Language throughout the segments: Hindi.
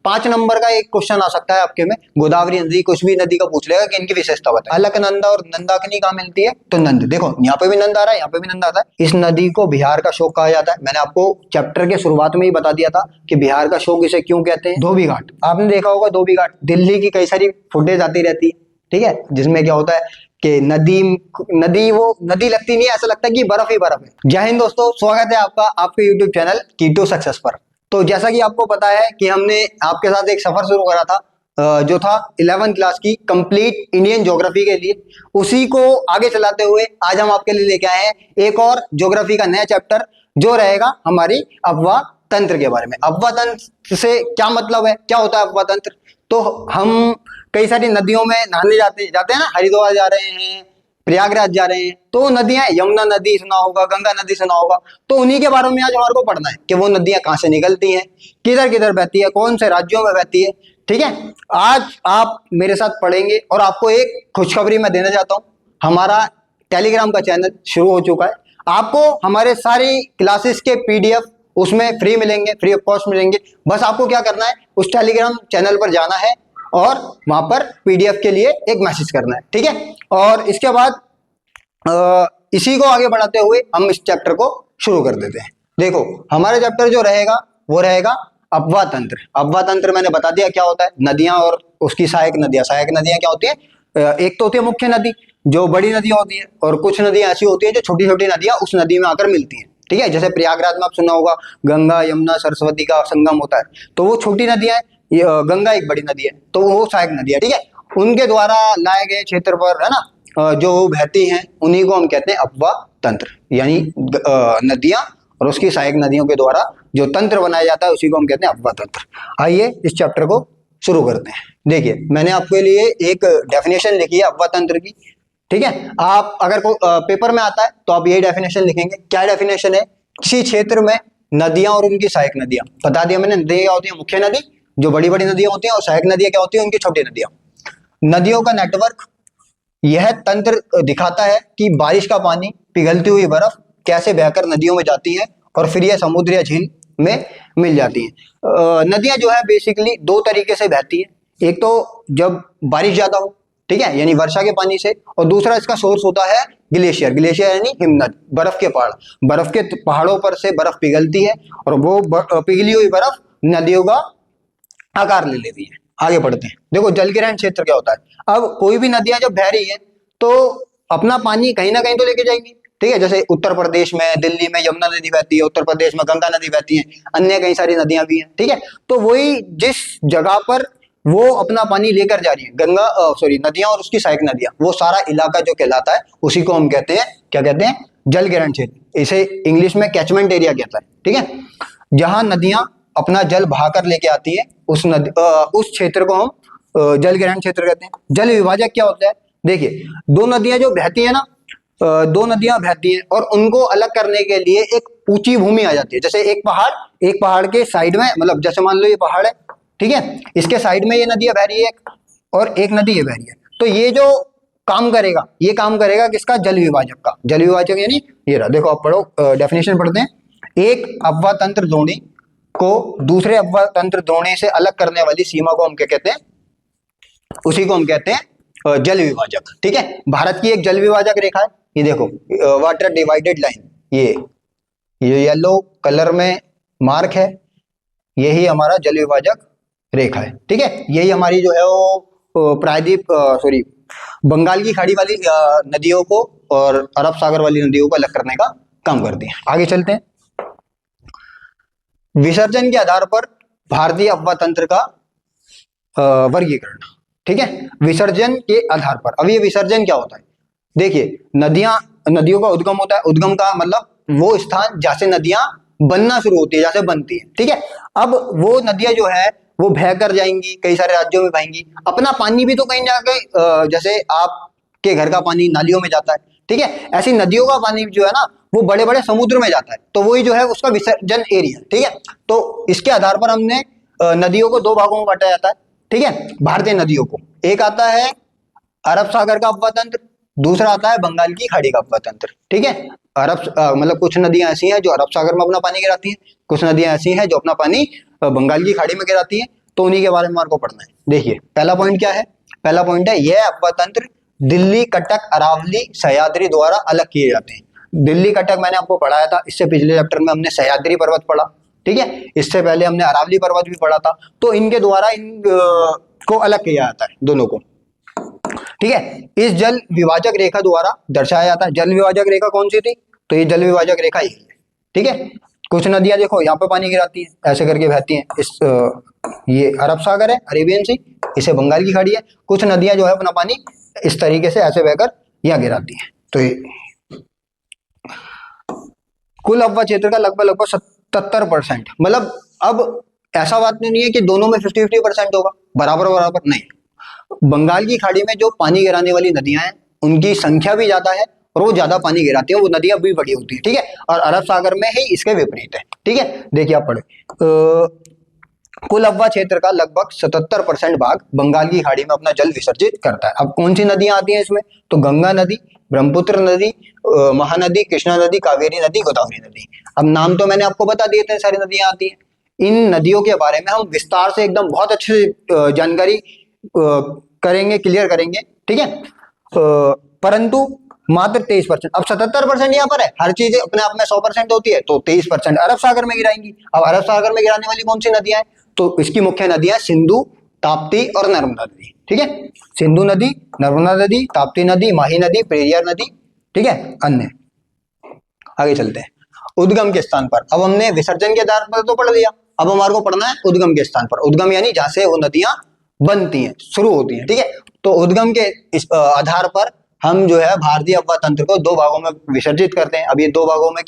5 नंबर का एक क्वेश्चन आ सकता है आपके में, गोदावरी नदी, कुछ भी नदी का पूछ लेगा कि इनकी विशेषता बताए। अलकनंदा और नंदाकिनी कहाँ मिलती है? तो नंद, देखो यहाँ पे भी नंद आ रहा है, यहाँ पे भी नंद आता है। इस नदी को बिहार का शोक कहा जाता है। मैंने आपको चैप्टर के शुरुआत में ही बता दिया था कि बिहार का शोक इसे क्यों कहते हैं। धोबी घाट, आपने देखा होगा धोबी घाट, दिल्ली की कई सारी फुटेज आती रहती है, ठीक है, जिसमें क्या होता है कि नदी वो नदी लगती नहीं है, ऐसा लगता है कि बर्फ ही बर्फ है। जय हिंद दोस्तों, स्वागत है आपका आपके यूट्यूब चैनल कीटो सक्सेस पर। तो जैसा कि आपको पता है कि हमने आपके साथ एक सफर शुरू करा था जो था 11th क्लास की कंप्लीट इंडियन ज्योग्राफी के लिए, उसी को आगे चलाते हुए आज हम आपके लिए लेके आए हैं एक और ज्योग्राफी का नया चैप्टर, जो रहेगा हमारी अफवाह तंत्र के बारे में। अफवाह तंत्र से क्या मतलब है, क्या होता है अफवाह तंत्र? तो हम कई सारी नदियों में नहाने जाते हैं ना, हरिद्वार जा रहे हैं, प्रयागराज जा रहे हैं, तो नदियां, यमुना नदी सुना होगा, गंगा नदी सुना होगा, तो उन्हीं के बारे में आज हमारे को पढ़ना है कि वो नदियां कहाँ से निकलती हैं, किधर किधर बहती है, कौन से राज्यों में बहती है। ठीक है, आज आप मेरे साथ पढ़ेंगे और आपको एक खुशखबरी मैं देना चाहता हूँ, हमारा टेलीग्राम का चैनल शुरू हो चुका है। आपको हमारे सारी क्लासेस के PDF उसमें फ्री मिलेंगे, फ्री ऑफ कॉस्ट मिलेंगे। बस आपको क्या करना है, उस टेलीग्राम चैनल पर जाना है और वहां पर PDF के लिए एक मैसेज करना है, ठीक है। और इसके बाद इसी को आगे बढ़ाते हुए हम इस चैप्टर को शुरू कर देते हैं। देखो हमारा चैप्टर जो रहेगा वो रहेगा अफवाह तंत्र। अफवाह तंत्र मैंने बता दिया क्या होता है, नदियां और उसकी सहायक नदियां। सहायक नदियां क्या होती है? एक तो होती है मुख्य नदी जो बड़ी नदियां होती है, और कुछ नदियां ऐसी होती है जो छोटी छोटी नदियां उस नदी में आकर मिलती हैं, ठीक है। जैसे प्रयागराज में आप सुना होगा गंगा यमुना सरस्वती का संगम होता है, तो वो छोटी नदियां है, गंगा एक बड़ी नदी है, तो वो सहायक नदी है, ठीक है। उनके द्वारा लाए गए क्षेत्र पर, है ना, जो बहती हैं उन्हीं को हम कहते हैं अफवाह तंत्र, यानी नदियां और उसकी सहायक नदियों के द्वारा जो तंत्र बनाया जाता है उसी को हम कहते हैं अफवाह तंत्र। आइए इस चैप्टर को शुरू करते हैं। देखिए मैंने आपके लिए एक डेफिनेशन लिखी है अफवाह तंत्र की, ठीक है। आप अगर पेपर में आता है तो आप यही डेफिनेशन लिखेंगे। क्या डेफिनेशन है? किसी क्षेत्र में नदियां और उनकी सहायक नदियां, बता दिया मैंने। नदियां क्या होती है? मुख्य नदी जो बड़ी बड़ी नदियां होती हैं, और सहायक नदियां क्या होती है? उनकी छोटी नदियां। नदियों का नेटवर्क, यह तंत्र दिखाता है कि बारिश का पानी, पिघलती हुई बर्फ कैसे बहकर नदियों में जाती है और फिर यह समुद्र या झील में मिल जाती है। नदियां जो है बेसिकली दो तरीके से बहती है। एक तो जब बारिश ज्यादा हो, ठीक है, यानी वर्षा के पानी से, और दूसरा इसका सोर्स होता है ग्लेशियर। ग्लेशियर यानी हिमनद, बर्फ के पहाड़। बर्फ के पहाड़ों पर से बर्फ पिघलती है और वो पिघली हुई बर्फ नदियों का आकार ले लेती है। आगे बढ़ते हैं। देखो जलग्रहण क्षेत्र क्या होता है? अब कोई भी नदियां जब बह रही है तो अपना पानी कहीं ना कहीं तो लेके जाएंगी, ठीक है। जैसे उत्तर प्रदेश में, दिल्ली में यमुना नदी बहती है, उत्तर प्रदेश में गंगा नदी बहती है, अन्य कई सारी नदियां भी हैं, ठीक है। तो वही जिस जगह पर वो अपना पानी लेकर जा रही है, गंगा नदियां और उसकी सहायक नदियां, वो सारा इलाका जो कहलाता है उसी को हम कहते हैं, क्या कहते हैं? जलग्रहण क्षेत्र। इसे इंग्लिश में कैचमेंट एरिया कहता है, ठीक है। जहां नदियां अपना जल बहाकर लेके आती है उस क्षेत्र को हम जलग्रहण क्षेत्र कहते हैं। जल विभाजक क्या होता है? देखिए दो नदियां जो बहती है ना, दो नदियां बहती हैं और उनको अलग करने के लिए एक ऊंची भूमि आ जाती है। जैसे एक पहाड़ के साइड में, मतलब जैसे मान लो ये पहाड़ है, ठीक है, इसके साइड में ये नदियां बह रही है और एक नदी ये बह रही है, तो ये जो काम करेगा, ये काम करेगा किसका? जल विभाजक का। जल विभाजक यानी ये रहा, देखो आप पढ़ो, डेफिनेशन पढ़ते हैं। एक अफवाह तंत्र द्रोणी को दूसरे अफवाह तंत्र द्रोणी से अलग करने वाली सीमा को हम क्या कहते हैं? उसी को हम कहते हैं जल विभाजक, ठीक है। भारत की एक जल विभाजक रेखा है, ये देखो वाटर डिवाइडेड लाइन, ये येलो कलर में मार्क है, यही हमारा जल विभाजक रेखा है, ठीक है। यही हमारी जो है वो प्रायद्वीप बंगाल की खाड़ी वाली नदियों को और अरब सागर वाली नदियों को अलग करने का काम करती है। आगे चलते हैं। विसर्जन के आधार पर भारतीय अफवाह तंत्र का वर्गीकरण, ठीक है। विसर्जन के आधार पर, अब ये विसर्जन क्या होता है? देखिए नदियों का उद्गम होता है। उद्गम का मतलब वो स्थान जहां से नदियां बनना शुरू होती है, जहां से बनती है, ठीक है। अब वो नदियां जो है वो बह कर जाएंगी, कई सारे राज्यों में बहेंगी। अपना पानी भी तो कहीं ना कहीं, जैसे आपके घर का पानी नालियों में जाता है, ठीक है, ऐसी नदियों का पानी जो है ना वो बड़े बड़े समुद्र में जाता है, तो वही जो है उसका विसर्जन एरिया, ठीक है। तो इसके आधार पर हमने नदियों को दो भागों में बांटा जाता है, ठीक है, भारतीय नदियों को। एक आता है अरब सागर का अफवाह तंत्र, दूसरा आता है बंगाल की खाड़ी का अफवाह तंत्र, ठीक है। मतलब कुछ नदियां ऐसी हैं जो अरब सागर में अपना पानी गिराती हैं, कुछ नदियां ऐसी हैं जो अपना पानी बंगाल की खाड़ी में गिराती हैं। तो उन्हीं के बारे में हमारे को पढ़ना है। देखिए पहला पॉइंट क्या है, पहला पॉइंट है यह अफवातंत्र दिल्ली, कटक, अरावली, सह्याद्री द्वारा अलग किए जाते हैं। दिल्ली कटक मैंने आपको पढ़ाया था, इससे पिछले चैप्टर में हमने सह्याद्री पर्वत पढ़ा, ठीक है, इससे पहले हमने अरावली पर्वत भी पढ़ा था। तो इनके द्वारा इन को अलग किया जाता है दोनों को, ठीक है। इस जल विभाजक रेखा द्वारा दर्शाया जाता है। जल विभाजक रेखा कौन सी थी, तो ये जल विभाजक रेखा यही है, ठीक है। कुछ नदियां देखो यहाँ पे पानी गिराती है, ऐसे करके बहती हैं, इस ये अरब सागर है, अरेबियन सी, इसे बंगाल की खाड़ी है। कुछ नदियां जो है अपना पानी इस तरीके से ऐसे बहकर यहाँ गिराती है। तो ये कुल अफवाह क्षेत्र का लगभग 77%, मतलब अब ऐसा बात नहीं है कि दोनों में 50-50% होगा, बराबर बराबर नहीं। बंगाल की खाड़ी में जो पानी गिराने वाली नदियां हैं उनकी संख्या भी ज्यादा है और वो ज्यादा पानी गिराती है, वो नदियां भी बड़ी होती है, ठीक है। और अरब सागर में ही इसके विपरीत है, ठीक है। देखिए आप पढ़े, कुल अफवाह क्षेत्र का लगभग 77% भाग बंगाल की खाड़ी में अपना जल विसर्जित करता है। अब कौन सी नदियां आती हैं इसमें, तो गंगा नदी, ब्रह्मपुत्र नदी, महानदी, कृष्णा नदी, कावेरी नदी, गोदावरी नदी। अब नाम तो मैंने आपको बता दिए थे, सारी नदियां आती हैं। इन नदियों के बारे में हम विस्तार से एकदम बहुत अच्छे से जानकारी करेंगे, क्लियर करेंगे, ठीक है। परंतु मात्र 23%, अब 77% यहाँ पर है, हर चीज अपने आप में 100% होती है, तो 23% अरब सागर में गिराएंगी। अब अरब सागर में गिराने वाली कौन सी नदियां हैं, तो इसकी मुख्य नदियां सिंधु, ताप्ती और नर्मदा नदी, ठीक है। सिंधु नदी, नर्मदा नदी, ताप्ती नदी, माही नदी, पेरियार नदी, ठीक है। अन्य आगे चलते हैं उद्गम के स्थान पर। अब हमने विसर्जन के आधार पर तो पढ़ लिया, अब हमारे को पढ़ना है उद्गम के स्थान पर। उद्गम यानी जहां से वो नदियां बनती हैं, शुरू होती हैं, ठीक है। तो उद्गम के इस आधार पर हम जो है भारतीय अफवाह तंत्र को दो भागों में विसर्जित करते हैं। अब ये दो भागों में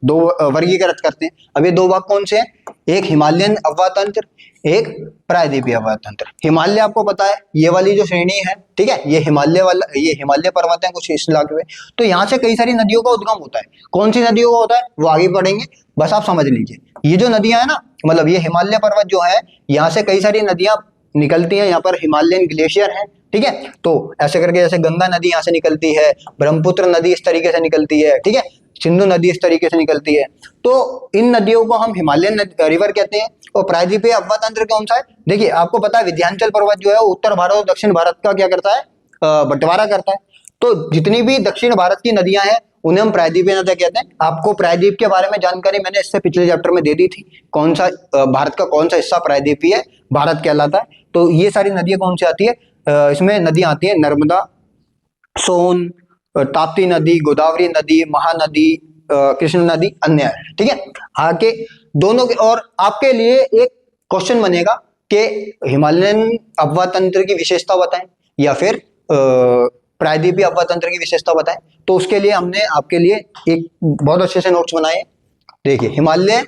दो वर्गीकृत करते हैं। अब ये दो भाग कौन से हैं, एक हिमालयन अफवाह तंत्र, एक प्रायद्वीपीय अफवाह तंत्र। हिमालय आपको पता है ये वाली जो श्रेणी है, ठीक है, ये हिमालय वाला, ये हिमालय पर्वत है कुछ इस इलाके में, तो यहाँ से कई सारी नदियों का उद्गम होता है। कौन सी नदियों का होता है वो आगे पढ़ेंगे, बस आप समझ लीजिए। ये जो नदियां है ना, मतलब ये हिमालय पर्वत जो है, यहाँ से कई सारी नदियां निकलती है, यहाँ पर हिमालयन ग्लेशियर है, ठीक है। तो ऐसे करके जैसे गंगा नदी यहाँ से निकलती है, ब्रह्मपुत्र नदी इस तरीके से निकलती है, ठीक है, सिंधु नदी इस तरीके से निकलती है। तो इन नदियों को हम हिमालयन रिवर कहते हैं। और प्रायद्वीपीय अफवाह तंत्र कौन सा है, देखिए आपको पता है विंध्याचल पर्वत जो है उत्तर भारत और दक्षिण भारत का क्या करता है, बंटवारा करता है। तो जितनी भी दक्षिण भारत की नदियां हैं उन्हें हम प्रायद्वीपीय नदियां कहते हैं। आपको प्रायद्वीप के बारे में जानकारी मैंने इससे पिछले चैप्टर में दे दी थी, कौन सा भारत का कौन सा हिस्सा प्रायद्वीपीय भारत कहलाता है। तो ये सारी नदियां कौन सी आती है, इसमें नदियां आती है नर्मदा, सोन, ताप्ती नदी, गोदावरी नदी, महानदी, कृष्ण नदी, अन्य है, ठीक है। आगे दोनों के, और आपके लिए एक क्वेश्चन बनेगा कि हिमालयन अफवाह तंत्र की विशेषता बताएं या फिर प्रायद्वीपीय अफवाह तंत्र की विशेषता बताएं। तो उसके लिए हमने आपके लिए एक बहुत अच्छे से नोट्स बनाए। देखिए हिमालय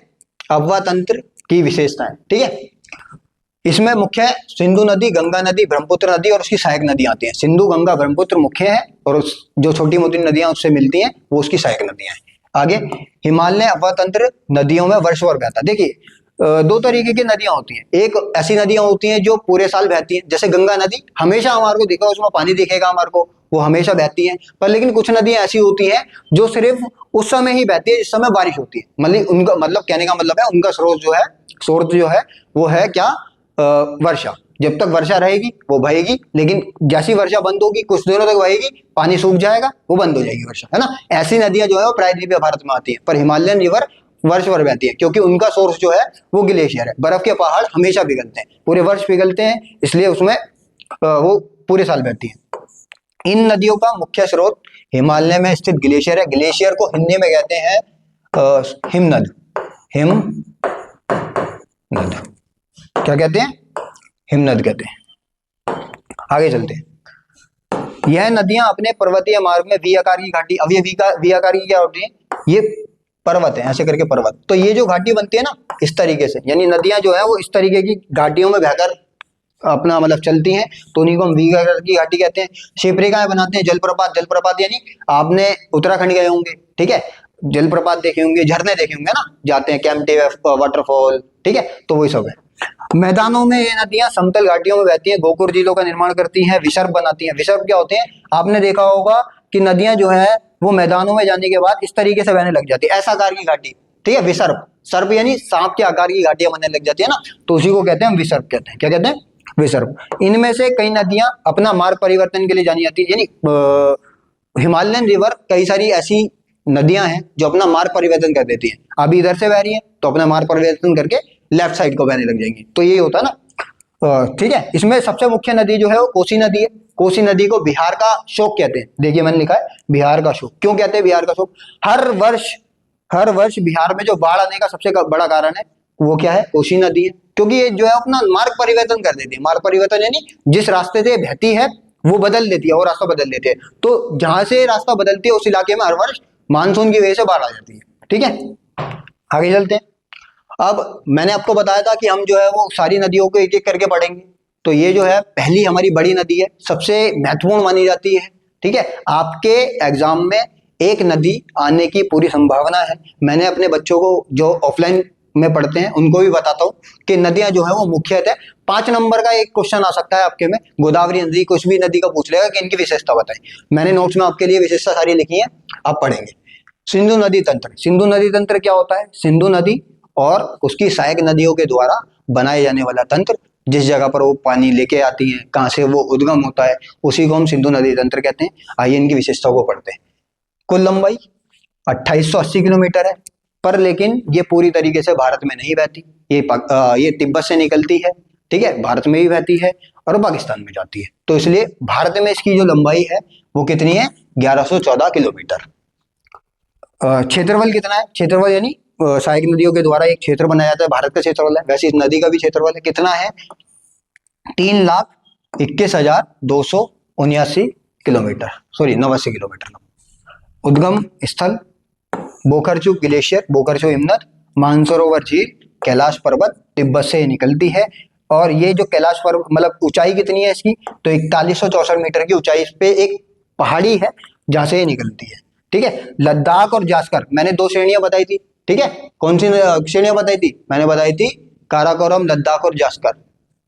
अफवाह तंत्र की विशेषताएं, ठीक है। इसमें मुख्य है सिंधु नदी, गंगा नदी, ब्रह्मपुत्र नदी और उसकी सहायक नदियां आती हैं। सिंधु, गंगा, ब्रह्मपुत्र मुख्य है और उस जो छोटी मोटी नदियां उससे मिलती हैं वो उसकी सहायक नदियां हैं। आगे हिमालय अफवाह तंत्र नदियों में वर्ष भर बहता है। देखिए दो तरीके की नदियां होती हैं, एक ऐसी नदियां होती हैं जो पूरे साल बहती हैं, जैसे गंगा नदी हमेशा हमारे को दिखा उसमें पानी दिखेगा हमारे को, वो हमेशा बहती हैं। पर लेकिन कुछ नदियां ऐसी होती हैं जो सिर्फ उस समय ही बहती है जिस समय बारिश होती है। मतलब उनका मतलब कहने का मतलब है उनका स्रोत जो है वो है क्या, वर्षा। जब तक वर्षा रहेगी वो बहेगी, लेकिन जैसी वर्षा बंद होगी कुछ दिनों तक बहेगी, पानी सूख जाएगा, वो बंद हो जाएगी वर्षा, है ना। ऐसी नदियां जो है वो प्रायद्वीपीय भारत में आती है। पर हिमालयन रिवर वर्ष भर बहती है क्योंकि उनका सोर्स जो है वो ग्लेशियर है। बर्फ के पहाड़ हमेशा पिघलते हैं, पूरे वर्ष पिघलते हैं, इसलिए उसमें वो पूरे साल बहती है। इन नदियों का मुख्य स्रोत हिमालय में स्थित ग्लेशियर है। ग्लेशियर को हिंदी में कहते हैं हिमनद। क्या कहते हैं, हिमनद कहते हैं। आगे चलते हैं। यह नदियां अपने पर्वतीय मार्ग में वी आकार की घाटी, अब ये वी आकार की क्या होती है, ये पर्वत है, ऐसे करके पर्वत। तो ये जो घाटी बनती है ना इस तरीके से, यानी नदियां जो है वो इस तरीके की घाटियों में बहकर अपना मतलब चलती हैं, तो उन्हीं को हम वी आकार की घाटी कहते हैं। शिवरेखाएं बनाते हैं, जलप्रपात यानी आपने उत्तराखंड गए होंगे, ठीक है, जलप्रपात देखे होंगे, झरने देखे होंगे ना, जाते हैं कैंपटी वाटरफॉल, ठीक है, तो वही सब है। मैदानों में ये नदियां समतल घाटियों में बहती हैं, गोकुर झीलों का निर्माण करती हैं, विसर्प बनाती हैं। विसर्प क्या होते हैं, आपने देखा होगा कि नदियां जो है वो मैदानों में जाने के बाद इस तरीके से बहने लग जाती है, ऐसा आकार की घाटी, ठीक है। विसर्प, सर्प यानी सांप के आकार की घाटियां बनने लग जाती है ना, तो उसी को कहते हैं हम विसर्प कहते हैं। क्या कहते हैं? विसर्प। इनमें से कई नदियां अपना मार्ग परिवर्तन के लिए जानी जाती है, यानी हिमालयन रिवर कई सारी ऐसी नदियां हैं जो अपना मार्ग परिवर्तन कर देती हैं। अभी इधर से बह रही है तो अपना मार्ग परिवर्तन करके लेफ्ट साइड को बहने लग जाएंगी, तो यही होता है ना। ठीक है। इसमें सबसे मुख्य नदी जो है वो कोसी नदी है। कोसी नदी को बिहार का शोक कहते हैं। देखिए मैंने लिखा है बिहार का शोक। क्यों कहते हैं बिहार का शोक? हर वर्ष बिहार में जो बाढ़ आने का सबसे बड़ा कारण है वो क्या है? कोसी नदी है। क्योंकि ये जो है अपना मार्ग परिवर्तन कर देती है। मार्ग परिवर्तन यानी जिस रास्ते से बहती है वो बदल देती है, और रास्ता बदल देती है। तो जहां से रास्ता बदलती है उस इलाके में हर वर्ष मानसून की वजह से बाढ़ आ जाती है। ठीक है, आगे चलते हैं। अब मैंने आपको बताया था कि हम जो है वो सारी नदियों को एक एक करके पढ़ेंगे। तो ये जो है पहली हमारी बड़ी नदी है, सबसे महत्वपूर्ण मानी जाती है। ठीक है, आपके एग्जाम में एक नदी आने की पूरी संभावना है। मैंने अपने बच्चों को जो ऑफलाइन में पढ़ते हैं उनको भी बताता हूँ कि नदियां जो है वो मुख्यतः 5 नंबर का एक क्वेश्चन आ सकता है आपके में, गोदावरी नदी, कुछ भी नदी का पूछ लेगा कि इनकी विशेषता बताएं। मैंने नोट्स में आपके लिए विशेषता सारी लिखी है, आप पढ़ेंगे। सिंधु नदी तंत्र। सिंधु नदी तंत्र क्या होता है? सिंधु नदी और उसकी सहायक नदियों के द्वारा बनाए जाने वाला तंत्र, जिस जगह पर वो पानी लेके आती है, कहाँ से वो उद्गम होता है, उसी को हम सिंधु नदी तंत्र कहते हैं। आइए इनकी विशेषताओं को पढ़ते हैं। कुल लंबाई 2880 किलोमीटर है, पर लेकिन ये पूरी तरीके से भारत में नहीं बहती। ये तिब्बत से निकलती है, ठीक है, भारत में भी बहती है और पाकिस्तान में जाती है। तो इसलिए भारत में इसकी जो लंबाई है वो कितनी है? 1114 किलोमीटर। क्षेत्रफल कितना है? क्षेत्रफल यानी सहायक नदियों के द्वारा एक क्षेत्र बनाया जाता है, भारत का क्षेत्रफल है, वैसे इस नदी का भी क्षेत्रफल है। कितना है? 3,21,279 किलोमीटर, सॉरी 89 किलोमीटर। उद्गम स्थल बोखरचू ग्लेशियर, बोखरचू हिमनद, मानसरोवर झील, कैलाश पर्वत तिब्बत से निकलती है। और ये जो कैलाश पर्वत मतलब ऊंचाई कितनी है इसकी? तो 4164 मीटर की ऊंचाई पे एक पहाड़ी है जहां से ये निकलती है। ठीक है, लद्दाख और जास्कर, मैंने 2 श्रेणियां बताई थी। ठीक है, कौन सी श्रेणियां बताई थी? मैंने बताई थी काराकोरम, लद्दाख और जास्कर।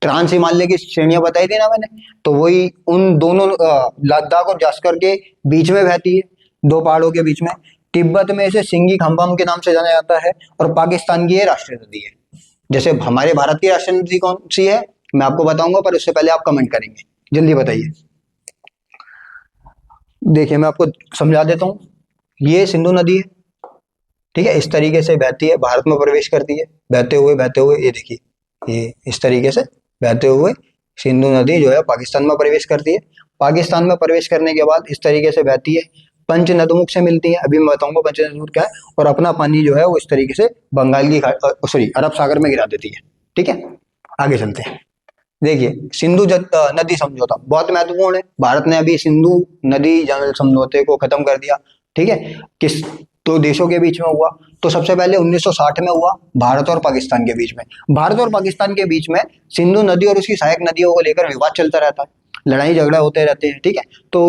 ट्रांस हिमालय की श्रेणियां बताई थी ना मैंने, तो वही उन दोनों लद्दाख और जास्कर के बीच में बहती है, 2 पहाड़ों के बीच में। तिब्बत में इसे सिंगी खंभम के नाम से जाना जाता है, और पाकिस्तान की ये राष्ट्रीय नदी है। जैसे हमारे भारत की राष्ट्रीय नदी कौन सी है मैं आपको बताऊंगा, पर उससे पहले आप कमेंट करेंगे, जल्दी बताइए। देखिए मैं आपको समझा देता हूँ। ये सिंधु नदी है, ठीक है, इस तरीके से बहती है, भारत में प्रवेश करती है, बहते हुए ये देखिए, ये इस तरीके से बहते हुए सिंधु नदी जो है पाकिस्तान में प्रवेश करती है। पाकिस्तान में प्रवेश करने के बाद इस तरीके से बहती है, पंचनदमुख से मिलती है, अभी मैं बताऊंगा पंचनदमुख क्या है, और अपना पानी जो है वो इस तरीके से बंगाल की अरब सागर में गिरा देती है। ठीक है, आगे चलते हैं। देखिए सिंधु नदी समझौता बहुत महत्वपूर्ण है। भारत ने अभी सिंधु नदी जल समझौते को खत्म कर दिया। ठीक है, किस 2 देशों के बीच में हुआ? तो सबसे पहले 1960 में हुआ, भारत और पाकिस्तान के बीच में। भारत और पाकिस्तान के बीच में सिंधु नदी और उसकी सहायक नदियों को लेकर विवाद चलता रहता है, लड़ाई झगड़ा होते रहते हैं। ठीक है, तो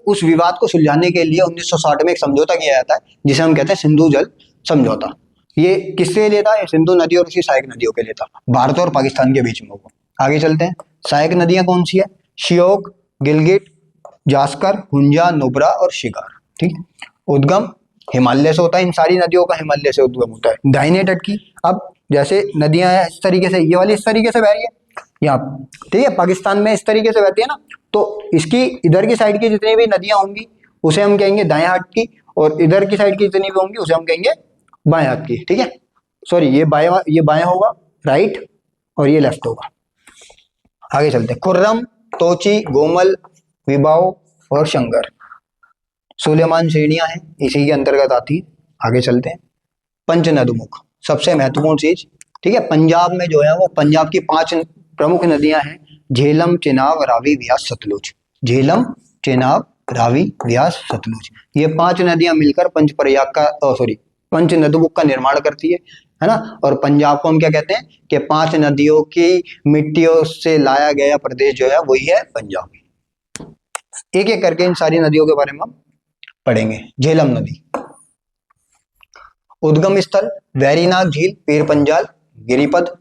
उस विवाद को सुलझाने के लिए 1960 में एक समझौता किया जाता है, जिसे हम कहते हैं सिंधु जल समझौता। ये किसके लिए था? ये सिंधु नदी और उसकी सहायक नदियों के लिए था, भारत और पाकिस्तान के बीच में हुआ। आगे चलते हैं। सहायक नदियां कौन सी है? श्योक, गिलगिट, जास्कर, हुंजा, नुब्रा और शिगार। ठीक है, उद्गम हिमालय से होता है, इन सारी नदियों का हिमालय से उद्गम होता है। दाहिने तट की, अब जैसे नदियां हैं इस तरीके से, ये वाली इस तरीके से बह रही है यहाँ, ठीक है, पाकिस्तान में इस तरीके से बहती है ना, तो इसकी इधर की साइड की जितनी भी नदियां होंगी उसे हम कहेंगे दाएं हाथ की, और इधर की साइड की जितनी भी होंगी उसे हम कहेंगे बाएं हाथ की। ठीक है, सॉरी ये बाएं होगा राइट, और ये लेफ्ट होगा। आगे चलते हैं। खुर्रम, तोची, गोमल, विबाओ और शंकर, सुलेमान श्रेणियां हैं, इसी के अंतर्गत आती है। आगे चलते हैं। पंचनदमुख सबसे महत्वपूर्ण चीज। ठीक है, पंजाब में जो है वो पंजाब की 5 प्रमुख नदियां हैं, झेलम, चेनाब, रावी, व्यास, सतलुज। झेलम, चेनाब, रावी, व्यास, सतलुज, ये 5 नदियां मिलकर पंचनदमुख का निर्माण करती है ना। और पंजाब को हम क्या कहते हैं कि 5 नदियों की मिट्टियों से लाया गया प्रदेश जो है वही है पंजाब। एक एक करके इन सारी नदियों के बारे में हम पढ़ेंगे। झेलम नदी, उद्गम स्थल वैरीनाग झील, पीर पंजाल, गिरिपद।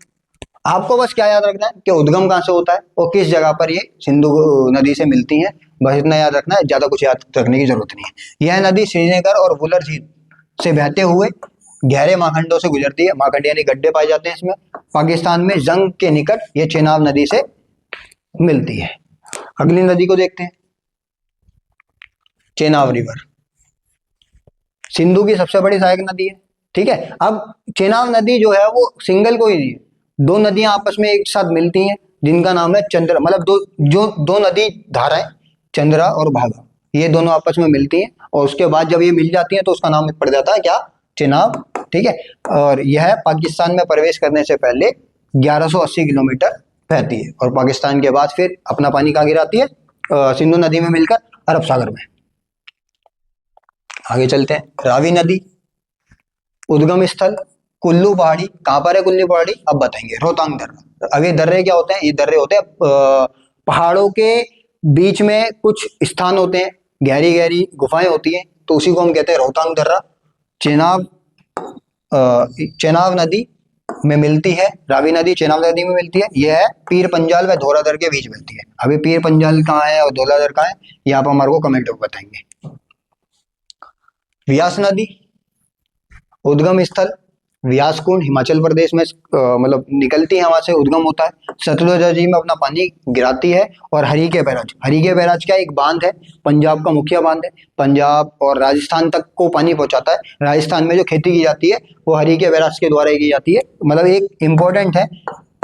आपको बस क्या याद रखना है कि उद्गम कहां से होता है और किस जगह पर ये सिंधु नदी से मिलती है, बस इतना याद रखना है, ज्यादा कुछ याद रखने की जरूरत नहीं है। यह नदी श्रीनगर और वुलर झील से बहते हुए गहरे महाखंडों से गुजरती है, महाखंड यानी गड्ढे पाए जाते हैं इसमें। पाकिस्तान में जंग के निकट ये चेनाब नदी से मिलती है। अगली नदी को देखते हैं, चेनाब रिवर, सिंधु की सबसे बड़ी सहायक नदी है। ठीक है, अब चेनाब नदी जो है वो सिंगल कोई नहीं है, दो नदियां आपस में एक साथ मिलती हैं जिनका नाम है चंद्र, मतलब दो नदी धाराएं चंद्रा और भागा, ये दोनों आपस में मिलती हैं और उसके बाद जब ये मिल जाती हैं तो उसका नाम पड़ जाता है क्या, चेनाब। ठीक है, और यह पाकिस्तान में प्रवेश करने से पहले 1180 किलोमीटर बहती है और पाकिस्तान के बाद फिर अपना पानी कहाँ गिराती है, सिंधु नदी में मिलकर अरब सागर में। आगे चलते हैं, रावी नदी, उद्गम स्थल कुल्लू पहाड़ी, कहाँ पर है कुल्लू पहाड़ी, अब बताएंगे, रोहतांग दर्रा। अब ये दर्रे क्या होते हैं, ये दर्रे होते हैं पहाड़ों के बीच में कुछ स्थान होते हैं, गहरी गहरी गुफाएं होती हैं, तो उसी को हम कहते हैं रोहतांग दर्रा। चेनाब नदी में मिलती है, रावी नदी चेनाब नदी में मिलती है, यह है पीर पंजाल व धौलाधर के बीच मिलती है। अभी पीर पंजाल कहाँ है और धौलाधर कहाँ है, यहाँ पर हमारे को कमेंट में बताएंगे। व्यास नदी, उद्गम स्थल व्यास कुंड, हिमाचल प्रदेश में मतलब निकलती है, वहां से उद्गम होता है, सतलुज नदी में अपना पानी गिराती है। और हरीके बैराज, हरीके बैराज क्या एक बांध है, पंजाब का मुखिया बांध है, पंजाब और राजस्थान तक को पानी पहुंचाता है। राजस्थान में जो खेती की जाती है वो हरीके बैराज के द्वारा ही की जाती है। मतलब एक इंपॉर्टेंट है,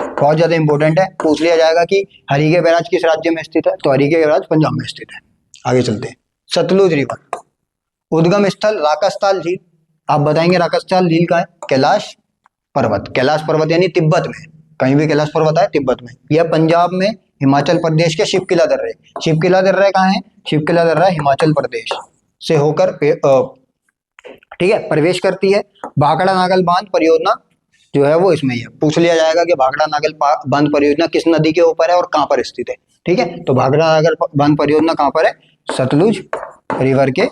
बहुत ज्यादा इंपॉर्टेंट है, पूछ लिया जाएगा कि हरीके बैराज किस राज्य में स्थित है, तो हरीके बैराज पंजाब में स्थित है। आगे चलते हैं, सतलुज रिवर, उद्गम स्थल राकसताल झील, आप बताएंगे राकसताल झील का है, कैलाश पर्वत, कैलाश पर्वत यानी तिब्बत में, कहीं भी कैलाश पर्वत है तिब्बत में। यह पंजाब में हिमाचल प्रदेश के शिवकिला दर्रे, शिवकिला दर्रे कहाँ है, शिवकिला दर्रा हिमाचल प्रदेश से होकर ठीक है प्रवेश करती है। भाखड़ा नागल बांध परियोजना जो है वो इसमें ही है, पूछ लिया जाएगा कि भाखड़ा नागल बांध परियोजना किस नदी के ऊपर है और कहाँ पर स्थित है। ठीक है, तो भाखड़ा नागल बांध परियोजना कहाँ पर है, सतलुज रिवर के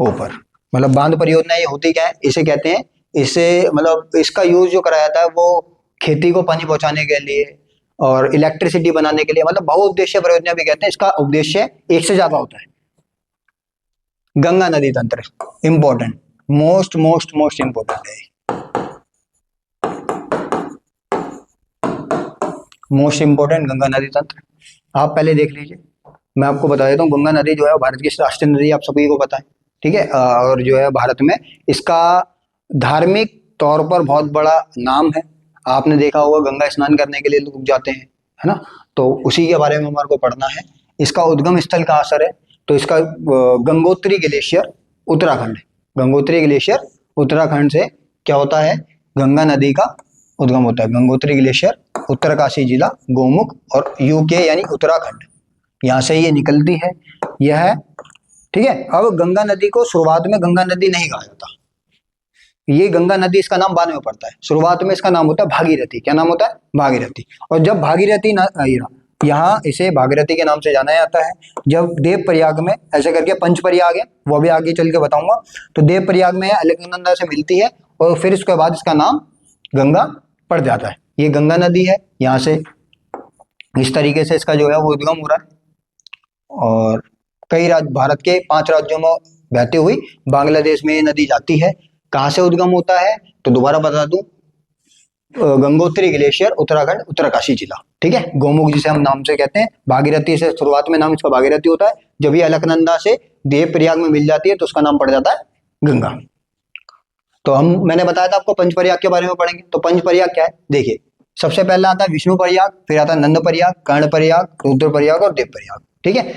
ऊपर। मतलब बांध परियोजना ये होती क्या है, इसे कहते हैं, इसे मतलब इसका यूज जो कराया जाता है वो खेती को पानी पहुंचाने के लिए और इलेक्ट्रिसिटी बनाने के लिए, मतलब बहुउद्देशीय परियोजना भी कहते हैं। इसका उद्देश्य एक से ज्यादा होता है। गंगा नदी तंत्र important, most most most important है, मोस्ट इंपॉर्टेंट गंगा नदी तंत्र। आप पहले देख लीजिए, मैं आपको बता देता हूँ, गंगा नदी जो है भारत की राष्ट्रीय नदी, आप सभी को पता है। ठीक है, और जो है भारत में इसका धार्मिक तौर पर बहुत बड़ा नाम है। आपने देखा होगा गंगा स्नान करने के लिए लोग जाते हैं, है ना, तो उसी के बारे में हमारे को पढ़ना है। इसका उद्गम स्थल कहाँ सर है, तो इसका गंगोत्री ग्लेशियर उत्तराखंड है, गंगोत्री ग्लेशियर उत्तराखंड से क्या होता है, गंगा नदी का उद्गम होता है। गंगोत्री ग्लेशियर उत्तरकाशी जिला गोमुख और यूके यानी उत्तराखंड, यहाँ से ये निकलती है, यह है। ठीक है, अब गंगा नदी को शुरुआत में गंगा नदी नहीं कहा जाता, ये गंगा नदी इसका नाम बाद में पड़ता है, शुरुआत में इसका नाम होता है भागीरथी। क्या नाम होता है, भागीरथी। और जब भागीरथी यहाँ इसे भागीरथी के नाम से जाना जाता है। जब देव प्रयाग में, ऐसे करके पंच प्रयाग है, वो भी आगे चल के बताऊंगा, तो देव प्रयाग में अलकनंदा से मिलती है और फिर उसके बाद इसका नाम गंगा पड़ जाता है। ये गंगा नदी है, यहाँ से इस तरीके से इसका जो है वो उद्गम हो रहा है और कई भारत के 5 राज्यों में बहती हुई बांग्लादेश में ये नदी जाती है। कहाँ से उद्गम होता है, तो दोबारा बता दूं, गंगोत्री ग्लेशियर उत्तराखंड उत्तरकाशी जिला। ठीक है, गोमुख जिसे हम नाम से कहते हैं, भागीरथी से शुरुआत में नाम इसका भागीरथी होता है, जब ये अलकनंदा से देव प्रयाग में मिल जाती है तो उसका नाम पड़ जाता है गंगा। तो मैंने बताया था आपको पंच प्रयाग के बारे में पढ़ेंगे, तो पंच प्रयाग क्या है, देखिए सबसे पहला आता है विष्णु प्रयाग, फिर आता है नंद प्रयाग, कर्ण प्रयाग, रुद्र प्रयाग और देव प्रयाग। ठीक है,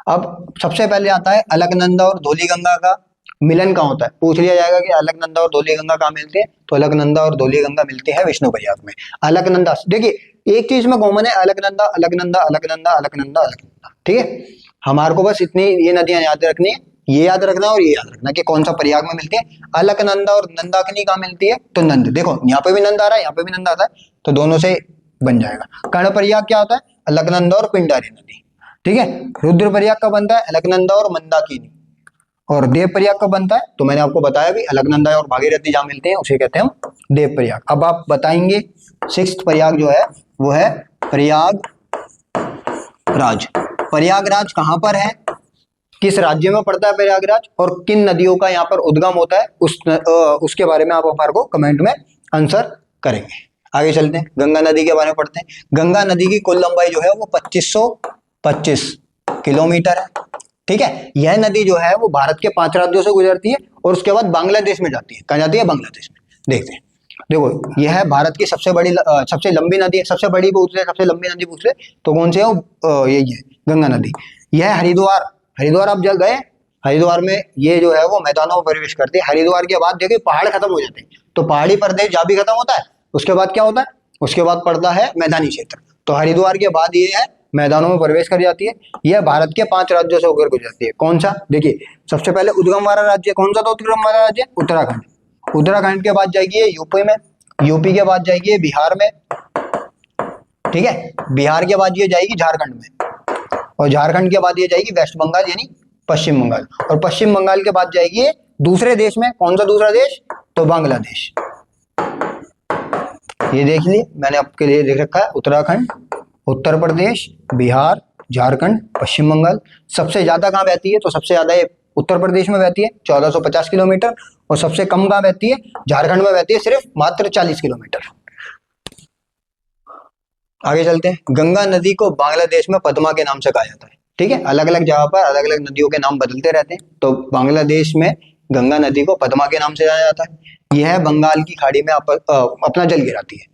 अब सबसे पहले आता है अलकनंदा और धौलीगंगा का मिलन कहाँ होता है, पूछ लिया जाएगा कि अलकनंदा और धौलीगंगा कहाँ मिलते हैं, तो अलकनंदा और धौलीगंगा मिलते हैं विष्णु प्रयाग में। अलकनंदा, देखिए एक चीज में कॉमन है, अलकनंदा अलकनंदा अलकनंदा अलकनंदा अलकनंदा। ठीक है, हमारे को बस इतनी ये नदियां याद रखनी है, ये याद रखना और ये याद रखना कि कौन सा प्रयाग में मिलती है। अलकनंदा और नंदाकिनी कहाँ मिलती है, तो नंद, देखो यहाँ पे भी नंद आ रहा है, यहाँ पे भी नंद आता है, तो दोनों से बन जाएगा। कर्ण प्रयाग क्या होता है, अलकनंदा और पिंडारी नदी। ठीक है, रुद्र प्रयाग का बनता है अलकनंदा और मंदाकिनी, और देव प्रयाग का बनता है, तो मैंने आपको बताया भी अलकनंदा और भागीरथी जहाँ मिलते हैं उसे कहते हैं हम देव प्रयाग। अब आप बताएंगे 6th प्रयाग जो है वो है प्रयागराज। प्रयागराज कहाँ पर है, किस राज्य में पड़ता है प्रयागराज और किन नदियों का यहाँ पर उद्गम होता है, उसके बारे में आप हमारे को कमेंट में आंसर करेंगे। आगे चलते हैं, गंगा नदी के बारे में पढ़ते हैं। गंगा नदी की कुल लंबाई जो है वो 2525 किलोमीटर है। ठीक है, यह नदी जो है वो भारत के 5 राज्यों से गुजरती है और उसके बाद बांग्लादेश में जाती है। कहाँ जाती है? बांग्लादेश में। देखते हैं, देखो यह है भारत की सबसे बड़ी सबसे लंबी नदी है। सबसे बड़ी पूछ ले, सबसे लंबी नदी पूछ ले तो कौन सी है वो? यही है गंगा नदी। यह हरिद्वार आप जब गए, हरिद्वार में ये जो है वो मैदानों में प्रवेश करती है। हरिद्वार के बाद देखिए पहाड़ खत्म हो जाते हैं, तो पहाड़ी प्रदेश जहाँ भी खत्म होता है उसके बाद क्या होता है? उसके बाद पड़ता है मैदानी क्षेत्र। तो हरिद्वार के बाद ये है मैदानों में प्रवेश कर जाती है। यह भारत के 5 राज्यों से होकर गुजरती है। कौन सा? देखिए सबसे पहले उद्गम वाला राज्य कौन सा था? उद्गम वाला राज्य उत्तराखंड। उत्तराखंड के बाद जाएगी ये यूपी में, यूपी के बाद जाएगी ये बिहार में, ठीक है, बिहार के बाद ये जाएगी झारखंड में, और झारखंड के बाद ये जाएगी वेस्ट बंगाल यानी पश्चिम बंगाल, और पश्चिम बंगाल के बाद जाएगी ये दूसरे देश में। कौन सा दूसरा देश? तो बांग्लादेश। ये देख लिए मैंने आपके लिए देख रखा है, उत्तराखंड, उत्तर प्रदेश, बिहार, झारखंड, पश्चिम बंगाल। सबसे ज्यादा कहाँ बहती है? तो सबसे ज्यादा ये उत्तर प्रदेश में बहती है 1450 किलोमीटर, और सबसे कम कहाँ बहती है? झारखंड में बहती है सिर्फ मात्र 40 किलोमीटर। आगे चलते हैं, गंगा नदी को बांग्लादेश में पद्मा के नाम से कहा जाता है। ठीक है, अलग अलग जगह पर अलग अलग नदियों के नाम बदलते रहते हैं, तो बांग्लादेश में गंगा नदी को पद्मा के नाम से जाना जाता है। यह बंगाल की खाड़ी में अपना जल गिराती है।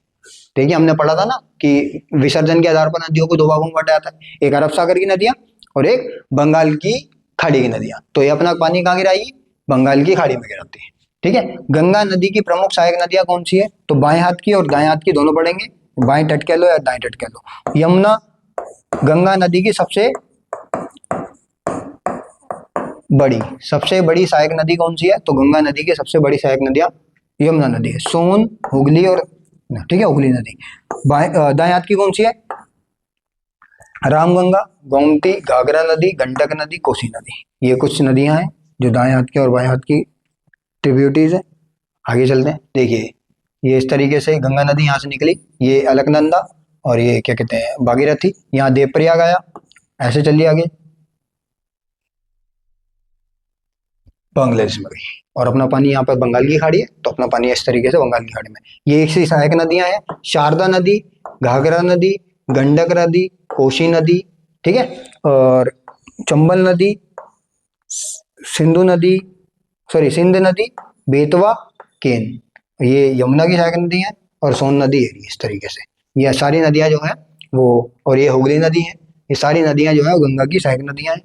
देखिए हमने पढ़ा था ना कि विसर्जन के आधार पर नदियों को 2 भागों में बांटा जाता है, एक अरब सागर की नदियां और एक बंगाल की खाड़ी की नदियां। तो ये अपना पानी कहाँ गिराएगी? बंगाल की खाड़ी में गिराती है। ठीक है, गंगा नदी की प्रमुख सहायक नदियां कौन सी है? तो बाएं हाथ की और दाएं हाथ की दोनों पढ़ेंगे, बाएं तट कह लो या दाएं तट कह लो। यमुना गंगा नदी की सबसे बड़ी सहायक नदी कौन सी है? तो गंगा नदी की सबसे बड़ी सहायक नदियां यमुना नदी है, सोन, हुगली और, ठीक है, हुगली नदी। दाएं हाथ की कौन सी है? रामगंगा, गोमती, घाघरा नदी, गंडक नदी, कोसी नदी। ये कुछ नदियां हैं जो दाएं हाथ की और बाएं हाथ की ट्रिब्यूटरीज है। आगे चलते हैं, देखिए ये इस तरीके से गंगा नदी यहाँ से निकली, ये अलकनंदा और ये क्या कहते हैं भागीरथी, यहाँ देवप्रयाग आया, ऐसे चलिए आगे बांग्लादेश में गई, और अपना पानी यहाँ पर बंगाल की खाड़ी है, तो अपना पानी इस तरीके से बंगाल की खाड़ी में। ये एक सी सहायक नदियां हैं, शारदा नदी, घाघरा नदी, गंडक नदी, कोसी नदी, ठीक है, और चंबल नदी, सिंधु नदी, सिंध नदी, बेतवा, केन, ये यमुना की सहायक नदी है, और सोन नदी है इस तरीके से। ये सारी नदियां जो है वो, और ये हुगली नदी है, ये सारी नदियां जो है वो गंगा की सहायक नदियां हैं।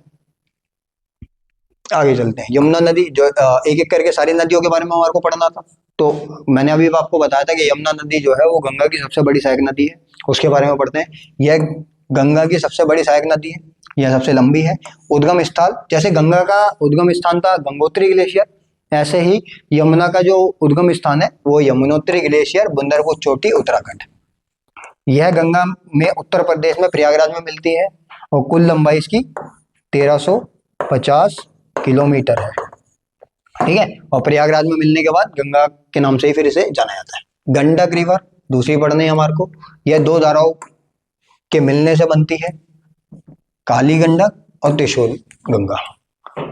आगे चलते हैं, यमुना नदी जो एक एक करके सारी नदियों के बारे में हमारे को पढ़ना था, तो मैंने अभी आपको बताया था कि यमुना नदी जो है वो गंगा की सबसे बड़ी सहायक नदी है, उसके बारे में पढ़ते हैं। यह गंगा की सबसे बड़ी सहायक नदी है, यह सबसे लंबी है। उद्गम स्थल, जैसे गंगा का उद्गम स्थान था गंगोत्री ग्लेशियर, ऐसे ही यमुना का जो उद्गम स्थान है वो यमुनोत्री ग्लेशियर, बुंदरपुर चोटी, उत्तराखंड। यह गंगा में उत्तर प्रदेश में प्रयागराज में मिलती है, और कुल लंबाई इसकी 1350 किलोमीटर है। ठीक है, और प्रयागराज में मिलने के बाद गंगा के नाम से ही फिर इसे जाना जाता है। गंडक रिवर दूसरी पढ़नी है हमारे को, यह 2 धाराओं के मिलने से बनती है, काली गंडक और त्रिशूल गंगा।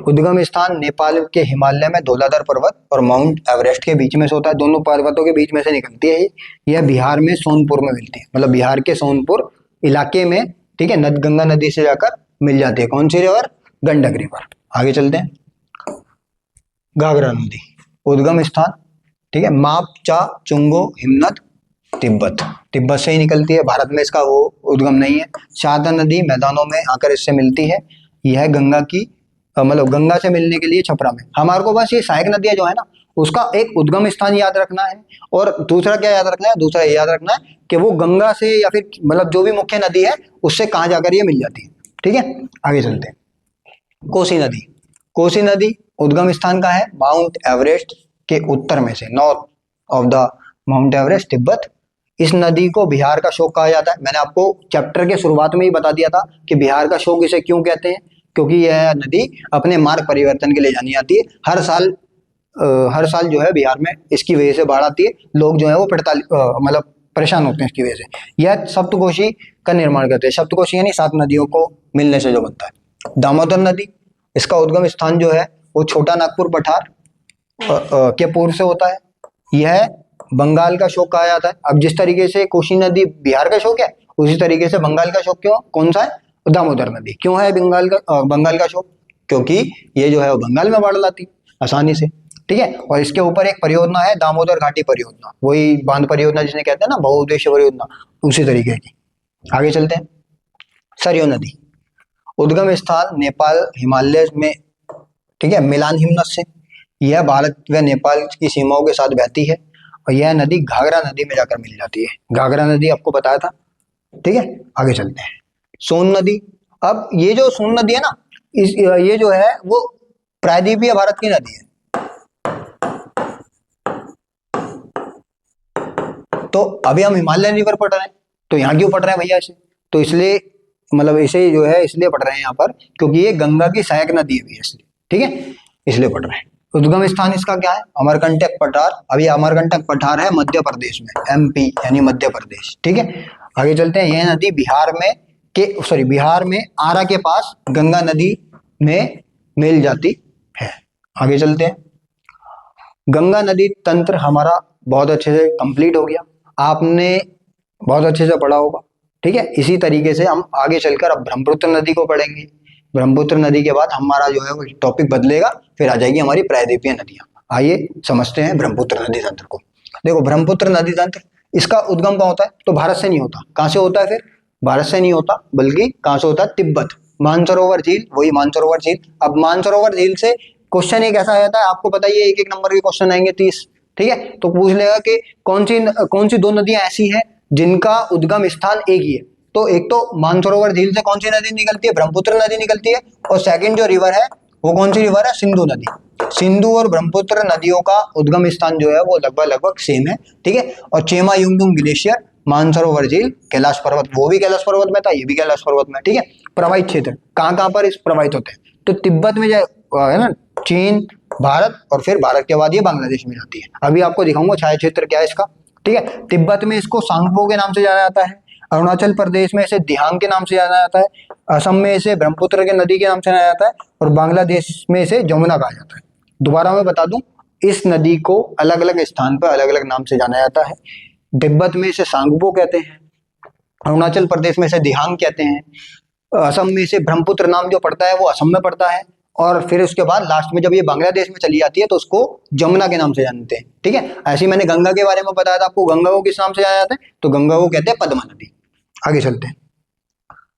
उद्गम स्थान नेपाल के हिमालय में धौलाधर पर्वत और माउंट एवरेस्ट के बीच में से होता है, दोनों पर्वतों के बीच में से निकलती है। यह बिहार में सोनपुर में मिलती है, मतलब बिहार के सोनपुर इलाके में, ठीक है, गंगा नदी से जाकर मिल जाती है। कौन सी रिवर? गंडक रिवर। आगे चलते हैं, घाघरा नदी उद्गम स्थान, ठीक है, माप चा चुंगो हिमनद, तिब्बत से ही निकलती है, भारत में इसका वो उद्गम नहीं है। शारदा नदी मैदानों में आकर इससे मिलती है। यह गंगा की मतलब गंगा से मिलने के लिए छपरा में। हमारे को बस ये सहायक नदियां जो है ना उसका एक उद्गम स्थान याद रखना है, और दूसरा क्या याद रखना है? दूसरा ये याद रखना है कि वो गंगा से या फिर मतलब जो भी मुख्य नदी है उससे कहाँ जाकर ये मिल जाती है। ठीक है, आगे चलते हैं, कोसी नदी उद्गम स्थान का है माउंट एवरेस्ट के उत्तर में से, north of the mount Everest, Tibet. इस नदी को बिहार का शोक कहा जाता है। मैंने आपको चैप्टर के शुरुआत में ही बता दिया था कि बिहार का शोक इसे क्यों कहते हैं, क्योंकि यह नदी अपने मार्ग परिवर्तन के लिए जानी जाती है। हर साल जो है बिहार में इसकी वजह से बाढ़ आती है, लोग जो है वो मतलब परेशान होते हैं इसकी वजह से। यह सप्तकोशी का निर्माण करते हैं। सप्तकोशी यानी 7 नदियों को मिलने से जो बनता है। दामोदर नदी इसका उद्गम स्थान जो है वो छोटा नागपुर पठार के पूर्व से होता है। यह बंगाल का शोक कहा जाता है। अब जिस तरीके से कोसी नदी बिहार का शोक है, उसी तरीके से बंगाल का शोक क्यों कौन सा है? दामोदर नदी। क्यों है बंगाल का शोक? क्योंकि ये जो है वो बंगाल में बाढ़ लाती आसानी से, ठीक है। और इसके ऊपर एक परियोजना है दामोदर घाटी परियोजना, वही बांध परियोजना जिसे कहते हैं ना, बहुउद्देश्य परियोजना, उसी तरीके की। आगे चलते हैं। सरयू नदी उद्गम स्थान नेपाल हिमालय में, ठीक है, मिलान हिमनद से। यह भारत व नेपाल की सीमाओं के साथ बहती है और यह नदी घाघरा नदी में जाकर मिल जाती है। घाघरा नदी आपको बताया था, ठीक है। आगे चलते हैं। सोन नदी। अब ये जो सोन नदी है ना, ये जो है वो प्रायद्वीपीय भारत की नदी है। तो अभी हम हिमालयन रिवर पढ़ रहे हैं, तो यहाँ क्यों पढ़ रहे हैं भैया इसे? तो इसलिए मतलब इसे जो है इसलिए पढ़ रहे हैं यहाँ पर क्योंकि ये गंगा की सहायक नदी है इसलिए, ठीक है, इसलिए पढ़ रहे हैं। उद्गम स्थान इसका क्या है? अमरकंटक पठार। अभी अमरकंटक पठार है मध्य प्रदेश में, एमपी यानी मध्य प्रदेश, ठीक है। आगे चलते हैं। यह नदी बिहार में आरा के पास गंगा नदी में मिल जाती है। आगे चलते हैं। गंगा नदी तंत्र हमारा बहुत अच्छे से कंप्लीट हो गया, आपने बहुत अच्छे से पढ़ा होगा, ठीक है। इसी तरीके से हम आगे चलकर अब ब्रह्मपुत्र नदी को पढ़ेंगे। ब्रह्मपुत्र नदी के बाद हमारा जो है वो टॉपिक बदलेगा, फिर आ जाएगी हमारी प्रायद्वीपीय नदियां। आइए समझते हैं ब्रह्मपुत्र नदी तंत्र को। देखो ब्रह्मपुत्र नदी तंत्र, इसका उद्गम कहाँ होता है? तो भारत से नहीं होता। कहाँ से होता है फिर? भारत से नहीं होता, बल्कि कहाँ से होता है? तिब्बत, मानसरोवर झील, वही मानसरोवर झील। अब मानसरोवर झील से क्वेश्चन एक ऐसा आता है, आपको पता ही है, एक एक नंबर के क्वेश्चन आएंगे 30, ठीक है। तो पूछ लेगा कि कौन सी दो नदियां ऐसी हैं जिनका उद्गम स्थान एक ही है। तो एक तो मानसरोवर झील से कौन सी नदी निकलती है? ब्रह्मपुत्र नदी निकलती है। और सेकंड जो रिवर है वो कौन सी रिवर है? सिंधु नदी। सिंधु और ब्रह्मपुत्र नदियों का उद्गम स्थान जो है वो लगभग सेम है, ठीक है। और चेमा युंगडुंग ग्लेशियर, मानसरोवर झील, कैलाश पर्वत, वो भी कैलाश पर्वत में था, ये भी कैलाश पर्वत में, ठीक है। प्रवाहित क्षेत्र कहाँ पर इस प्रवाहित होते हैं? तो तिब्बत में है ना, चीन, भारत, और फिर भारत के बाद ये बांग्लादेश में जाती है। अभी आपको दिखाऊंगा छाया क्षेत्र क्या है इसका, ठीक है। तिब्बत में इसको सांगपो के नाम से जाना जाता है। अरुणाचल प्रदेश में इसे दिहांग के नाम से जाना जाता है। असम में इसे ब्रह्मपुत्र के नदी के नाम से जाना जाता है। और बांग्लादेश में इसे जमुना कहा जाता है। दोबारा मैं बता दूं, इस नदी को अलग अलग स्थान पर अलग अलग नाम से जाना जाता है। तिब्बत में इसे सांगपो कहते हैं, अरुणाचल प्रदेश में इसे दिहांग कहते हैं, असम में इसे ब्रह्मपुत्र नाम जो पड़ता है वो असम में पड़ता है, और फिर उसके बाद लास्ट में जब ये बांग्लादेश में चली जाती है तो उसको जमुना के नाम से जानते हैं, ठीक है। ऐसे ही मैंने गंगा के बारे में बताया था आपको, गंगा को किस नाम से जाना जाता है? तो गंगा को कहते हैं पद्मा नदी। आगे चलते हैं।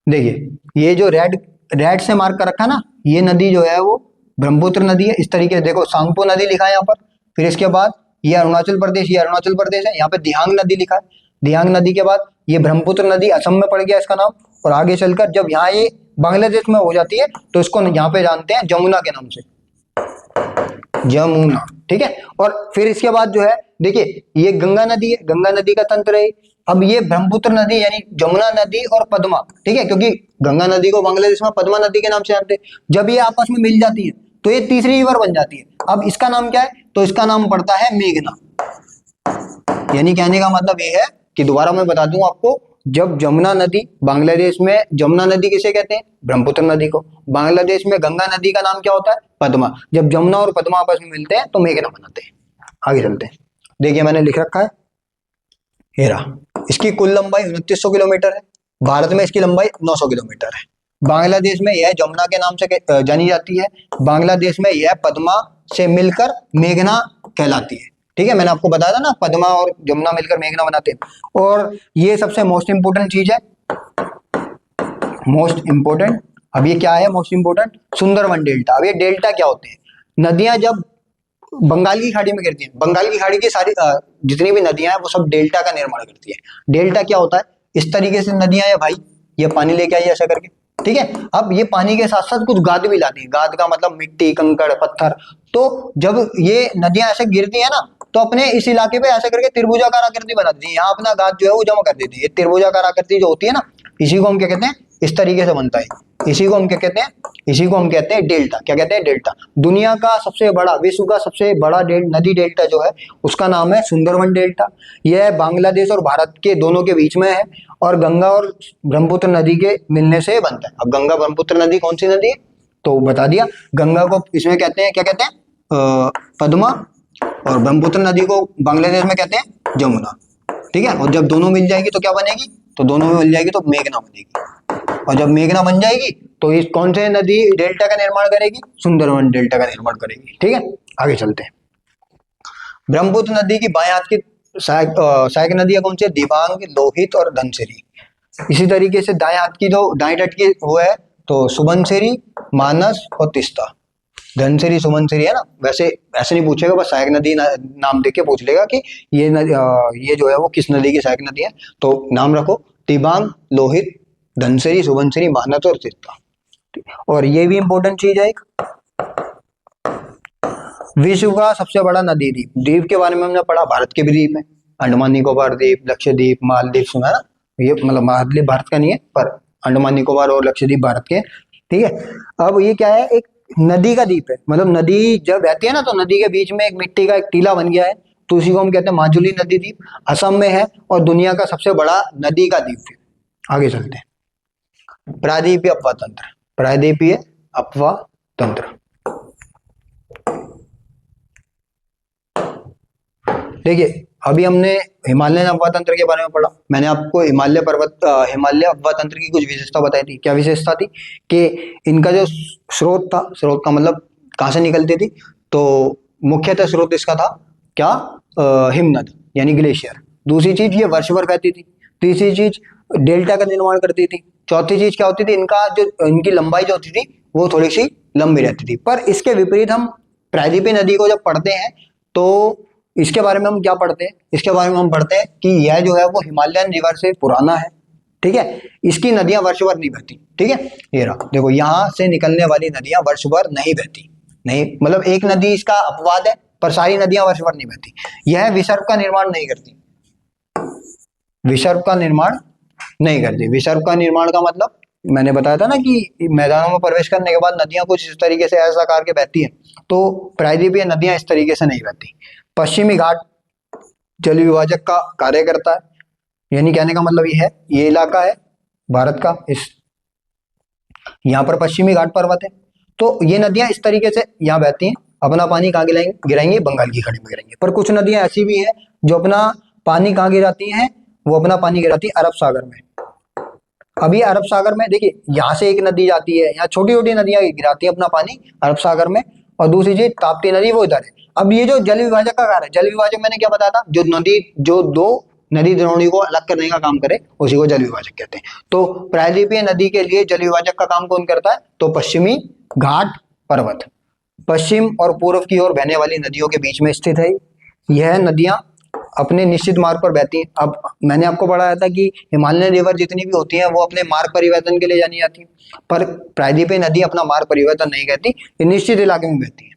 देखिए ये जो रेड से मार्क कर रखा ना, ये नदी जो है वो ब्रह्मपुत्र नदी है। इस तरीके से देखो, सांगपो नदी लिखा है यहाँ पर, फिर इसके बाद ये अरुणाचल प्रदेश है, यहाँ पे दिहांग नदी लिखा है। दिहांग नदी के बाद ये ब्रह्मपुत्र नदी असम में पड़ गया इसका नाम। और आगे चलकर जब यहाँ ये बांग्लादेश में हो जाती है तो इसको यहाँ पे जानते हैं जमुना के नाम से, जमुना, ठीक है। और फिर इसके बाद जो है देखिए, ये गंगा नदी है, गंगा नदी का तंत्र है। अब ये ब्रह्मपुत्र नदी यानी जमुना नदी और पद्मा, ठीक है, क्योंकि गंगा नदी को बांग्लादेश में पद्मा नदी के नाम से जानते हैं। जब ये आपस में मिल जाती है तो ये तीसरी रिवर बन जाती है। अब इसका नाम क्या है? तो इसका नाम पड़ता है मेघना। यानी कहने का मतलब ये है कि दोबारा मैं बता दूं आपको, जब जमुना नदी बांग्लादेश में, जमुना नदी किसे कहते हैं? ब्रह्मपुत्र नदी को। बांग्लादेश में गंगा नदी का नाम क्या होता है? पद्मा। जब जमुना और पद्मा आपस में मिलते हैं तो मेघना बनाते हैं। आगे चलते हैं। देखिए मैंने लिख रखा है, हेरा, इसकी कुल लंबाई 2900 किलोमीटर है। भारत में इसकी लंबाई 900 किलोमीटर है। बांग्लादेश में यह जमुना के नाम से जानी जाती है। बांग्लादेश में यह पद्मा से मिलकर मेघना कहलाती है, ठीक है। मैंने आपको बताया था ना, पद्मा और जमुना मिलकर मेघना बनाते हैं। और ये सबसे मोस्ट इंपोर्टेंट चीज है, मोस्ट इंपोर्टेंट। अब ये क्या है मोस्ट इंपोर्टेंट? सुंदरवन डेल्टा। अब ये डेल्टा क्या होते हैं? नदियां जब बंगाल की खाड़ी में गिरती हैं, बंगाल की खाड़ी की सारी जितनी भी नदियां हैं वो सब डेल्टा का निर्माण करती है। डेल्टा क्या होता है? इस तरीके से नदियां है भाई, ये पानी लेके आई ऐसा करके, ठीक है। अब ये पानी के साथ साथ कुछ गाद भी लाती है। गाद का मतलब मिट्टी, कंकड़, पत्थर। तो जब ये नदियां ऐसे गिरती है ना, तो अपने इस इलाके पे ऐसे करके त्रिभुजाकार आकृति बनाती है। यहाँ अपना गाद जो है वो जमा कर देती है। ये त्रिभुजाकार आकृति जो होती है ना, इसी को हम क्या कहते हैं? इस तरीके से बनता है, इसी को हम क्या कहते हैं? इसी को हम कहते हैं डेल्टा। क्या कहते हैं? डेल्टा। दुनिया का सबसे बड़ा, विश्व का सबसे बड़ा नदी डेल्टा जो है उसका नाम है सुंदरवन डेल्टा। यह बांग्लादेश और भारत के दोनों के बीच में है और गंगा और ब्रह्मपुत्र नदी के मिलने से बनता है। अब गंगा ब्रह्मपुत्र नदी कौन सी नदी है? तो बता दिया। गंगा को इसमें कहते हैं, क्या कहते हैं, पद्मा, और ब्रह्मपुत्र नदी को बांग्लादेश में कहते हैं जमुना। ठीक है, और जब दोनों मिल जाएगी तो क्या बनेगी, तो दोनों में मिल जाएगी तो मेघना बनेगी। और जब मेघना बन जाएगी तो इस कौन से नदी डेल्टा का निर्माण करेगी, सुंदरवन डेल्टा का निर्माण करेगी। ठीक है, आगे चलते हैं। ब्रह्मपुत्र नदी की बाएं हाथ की सहायक नदियां कौन सी है, दिबांग, लोहित और धनसिरी। इसी तरीके से दाएं हाथ की जो दाएं तट की वो है तो सुबनसिरी, मानस और तीस्ता। धनसिरी सुमनसिरी है ना, वैसे ऐसे नहीं पूछेगा, बस सहायक नदी नाम देके पूछ लेगा कि ये जो है वो किस नदी की सहायक नदी है। तो नाम रखो दिबांग, लोहित, धनसिरी, सुबनसिरी, मानस और तीस्ता। और ये भी इंपॉर्टेंट चीज है एक, विश्व का सबसे बड़ा नदी द्वीप। द्वीप के बारे में हमने पढ़ा, भारत के भी द्वीप है, अंडमान निकोबार द्वीप, लक्षद्वीप, मालदीव, सुना है ना। ये मतलब मालदीव भारत का नहीं है, पर अंडमान निकोबार और लक्षद्वीप भारत के। ठीक है, अब ये क्या है, एक नदी का द्वीप है, मतलब नदी जब बहती है ना तो नदी के बीच में एक मिट्टी का एक टीला बन गया है, तो उसी को हम कहते हैं माजुली नदी द्वीप। असम में है और दुनिया का सबसे बड़ा नदी का द्वीप है। आगे चलते हैं। प्रायद्वीपीय अपवाह तंत्र, प्रायद्वीपीय अपवाह तंत्र। देखिए, अभी हमने हिमालयन अपवाह तंत्र के बारे में पढ़ा। मैंने आपको हिमालय अपवाह तंत्र की कुछ विशेषता बताई थी। क्या विशेषता थी कि इनका जो स्रोत था, स्रोत का मतलब कहाँ से निकलती थी, तो मुख्यतः स्रोत इसका था क्या, हिमनद यानी ग्लेशियर। दूसरी चीज ये वर्ष भर बहती थी। तीसरी चीज डेल्टा का निर्माण करती थी। चौथी चीज क्या होती थी, इनकी लंबाई जो होती थी वो थोड़ी सी लंबी रहती थी। पर इसके विपरीत हम प्रायद्वीपीय नदी को जब पढ़ते हैं तो इसके बारे में हम क्या पढ़ते हैं, इसके बारे में हम पढ़ते हैं कि यह जो है वो हिमालयन रिवर से पुराना है। ठीक है, इसकी नदियां वर्ष भर नहीं बहती। ठीक है, ये रहा, देखो यहाँ से निकलने वाली नदियां वर्ष भर नहीं बहती, नहीं मतलब एक नदी इसका अपवाद है, पर सारी नदियां वर्ष भर नहीं बहती। यह विसर्ग का निर्माण नहीं करती, विसर्ग का निर्माण नहीं करती। विसर्ग का निर्माण का मतलब मैंने बताया था ना कि मैदानों में प्रवेश करने के बाद नदियां कुछ इस तरीके से ऐसा आकार के बहती है, तो प्रायद्वीपीय नदियां इस तरीके से नहीं बहती। पश्चिमी घाट जल विभाजक का कार्य करता है, यानी कहने का मतलब ये है, ये इलाका है भारत का, इस यहाँ पर पश्चिमी घाट पर्वत है, तो ये नदियां इस तरीके से यहाँ बहती हैं। अपना पानी कहाँ गिराएंगे, बंगाल की खाड़ी में गिराएंगे। पर कुछ नदियां ऐसी भी हैं जो अपना पानी कहाँ गिराती हैं, वो अपना पानी गिराती है अरब सागर में। अभी अरब सागर में देखिए, यहाँ से एक नदी जाती है, यहाँ छोटी छोटी नदियां गिराती है अपना पानी अरब सागर में, और दूसरी चीज ताप्ती नदी वो इधर है। अब ये जो जल विभाजक का कार्य है, जल विभाजक मैंने क्या बताया था, जो दो नदी द्रोणी को अलग करने का काम करे उसी को जल विभाजक कहते हैं। तो प्रायद्वीपीय नदी के लिए जल विभाजक का काम कौन करता है, तो पश्चिमी घाट पर्वत। पश्चिम और पूर्व की ओर बहने वाली नदियों के बीच में स्थित है। यह नदियां अपने निश्चित मार्ग पर बहती हैं। अब मैंने आपको पढ़ाया था कि हिमालयन रिवर जितनी भी होती हैं वो अपने मार्ग परिवर्तन के लिए जानी जाती है, पर प्रायद्वीपीय नदी अपना मार्ग परिवर्तन नहीं करती, ये निश्चित इलाके में बहती है।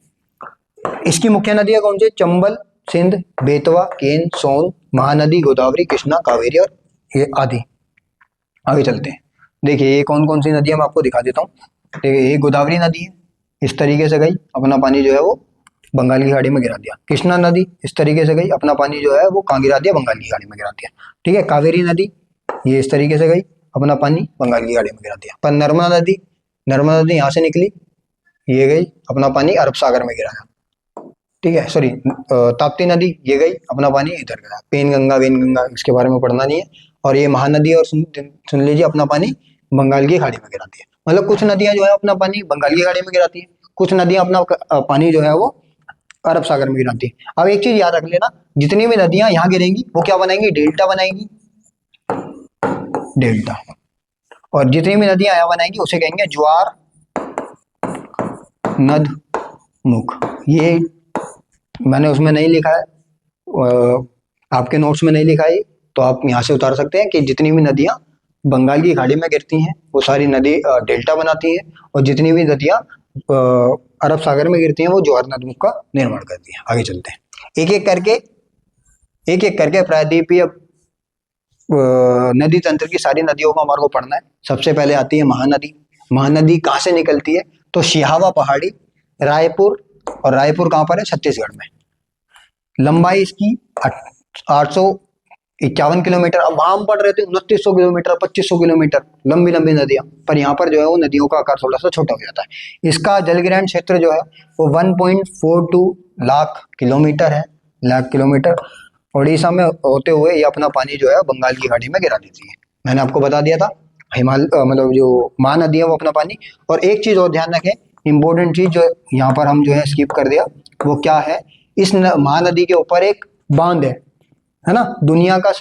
इसकी मुख्य नदियां कौन सी, चंबल, सिंध, बेतवा, केन, सोन, महानदी, गोदावरी, कृष्णा, कावेरी और ये आदि। आगे चलते हैं। देखिए ये कौन कौन सी नदियां मैं आपको दिखा देता हूँ। देखिए ये गोदावरी नदी है, इस तरीके से गई, अपना पानी जो है वो बंगाल की खाड़ी में गिरा दिया। कृष्णा नदी इस तरीके से गई, अपना पानी जो है वो कहाँ गिरा दिया, बंगाल की खाड़ी में गिरा दिया। ठीक है, कावेरी नदी ये इस तरीके से गई, अपना पानी बंगाल की खाड़ी में गिरा दिया। पर नर्मदा नदी यहाँ से निकली, ये गई, अपना पानी अरब सागर में गिराया। ठीक है, सॉरी, ताप्ती नदी ये गई, अपना पानी इधर गिरा। पेन गंगा, वेन गंगा, इसके बारे में पढ़ना नहीं है। और ये महानदी, और सुन लीजिए, अपना पानी बंगाल की खाड़ी में गिराती है। मतलब कुछ नदियां जो है अपना पानी बंगाल की खाड़ी में गिराती है, कुछ नदियां अपना पानी जो है वो अरब सागर में गिराती है। अब एक चीज याद रख लेना, जितनी भी नदियां यहाँ गिरेंगी वो क्या बनाएंगी, डेल्टा बनाएंगी, डेल्टा। और जितनी भी नदियां यहाँ बनाएंगी उसे कहेंगे ज्वार नद मुख। ये मैंने उसमें नहीं लिखा है, आपके नोट्स में नहीं लिखा है, तो आप यहाँ से उतार सकते हैं कि जितनी भी नदियां बंगाल की खाड़ी में गिरती हैं वो सारी नदी डेल्टा बनाती हैं, और जितनी भी नदियां अरब सागर में गिरती हैं वो ज्वार नदमुख का निर्माण करती हैं। आगे चलते हैं, एक एक करके प्रायद्वीपीय नदी तंत्र की सारी नदियों को हमारे को पढ़ना है। सबसे पहले आती है महानदी। महानदी कहाँ से निकलती है, तो सिहावा पहाड़ी, रायपुर, और रायपुर कहाँ पर है, छत्तीसगढ़ में। लंबाई इसकी 800 51 किलोमीटर। अब वहां हम पढ़ रहे थे 2900 किलोमीटर, 2500 किलोमीटर लंबी लंबी नदियां, पर यहाँ पर जो है वो नदियों का आकार थोड़ा सा छोटा हो जाता है। इसका जलग्रहण क्षेत्र जो है वो 1.42 लाख किलोमीटर है, लाख किलोमीटर। उड़ीसा में होते हुए ये अपना पानी जो है बंगाल की खाड़ी में गिरा देती है। मैंने आपको बता दिया था हिमालय मतलब जो महानदी है वो अपना पानी। और एक चीज और ध्यान रखें, इंपॉर्टेंट चीज जो यहाँ पर हम जो है स्किप कर दिया, वो क्या है, इस महानदी के ऊपर एक बांध है ना, दुनिया का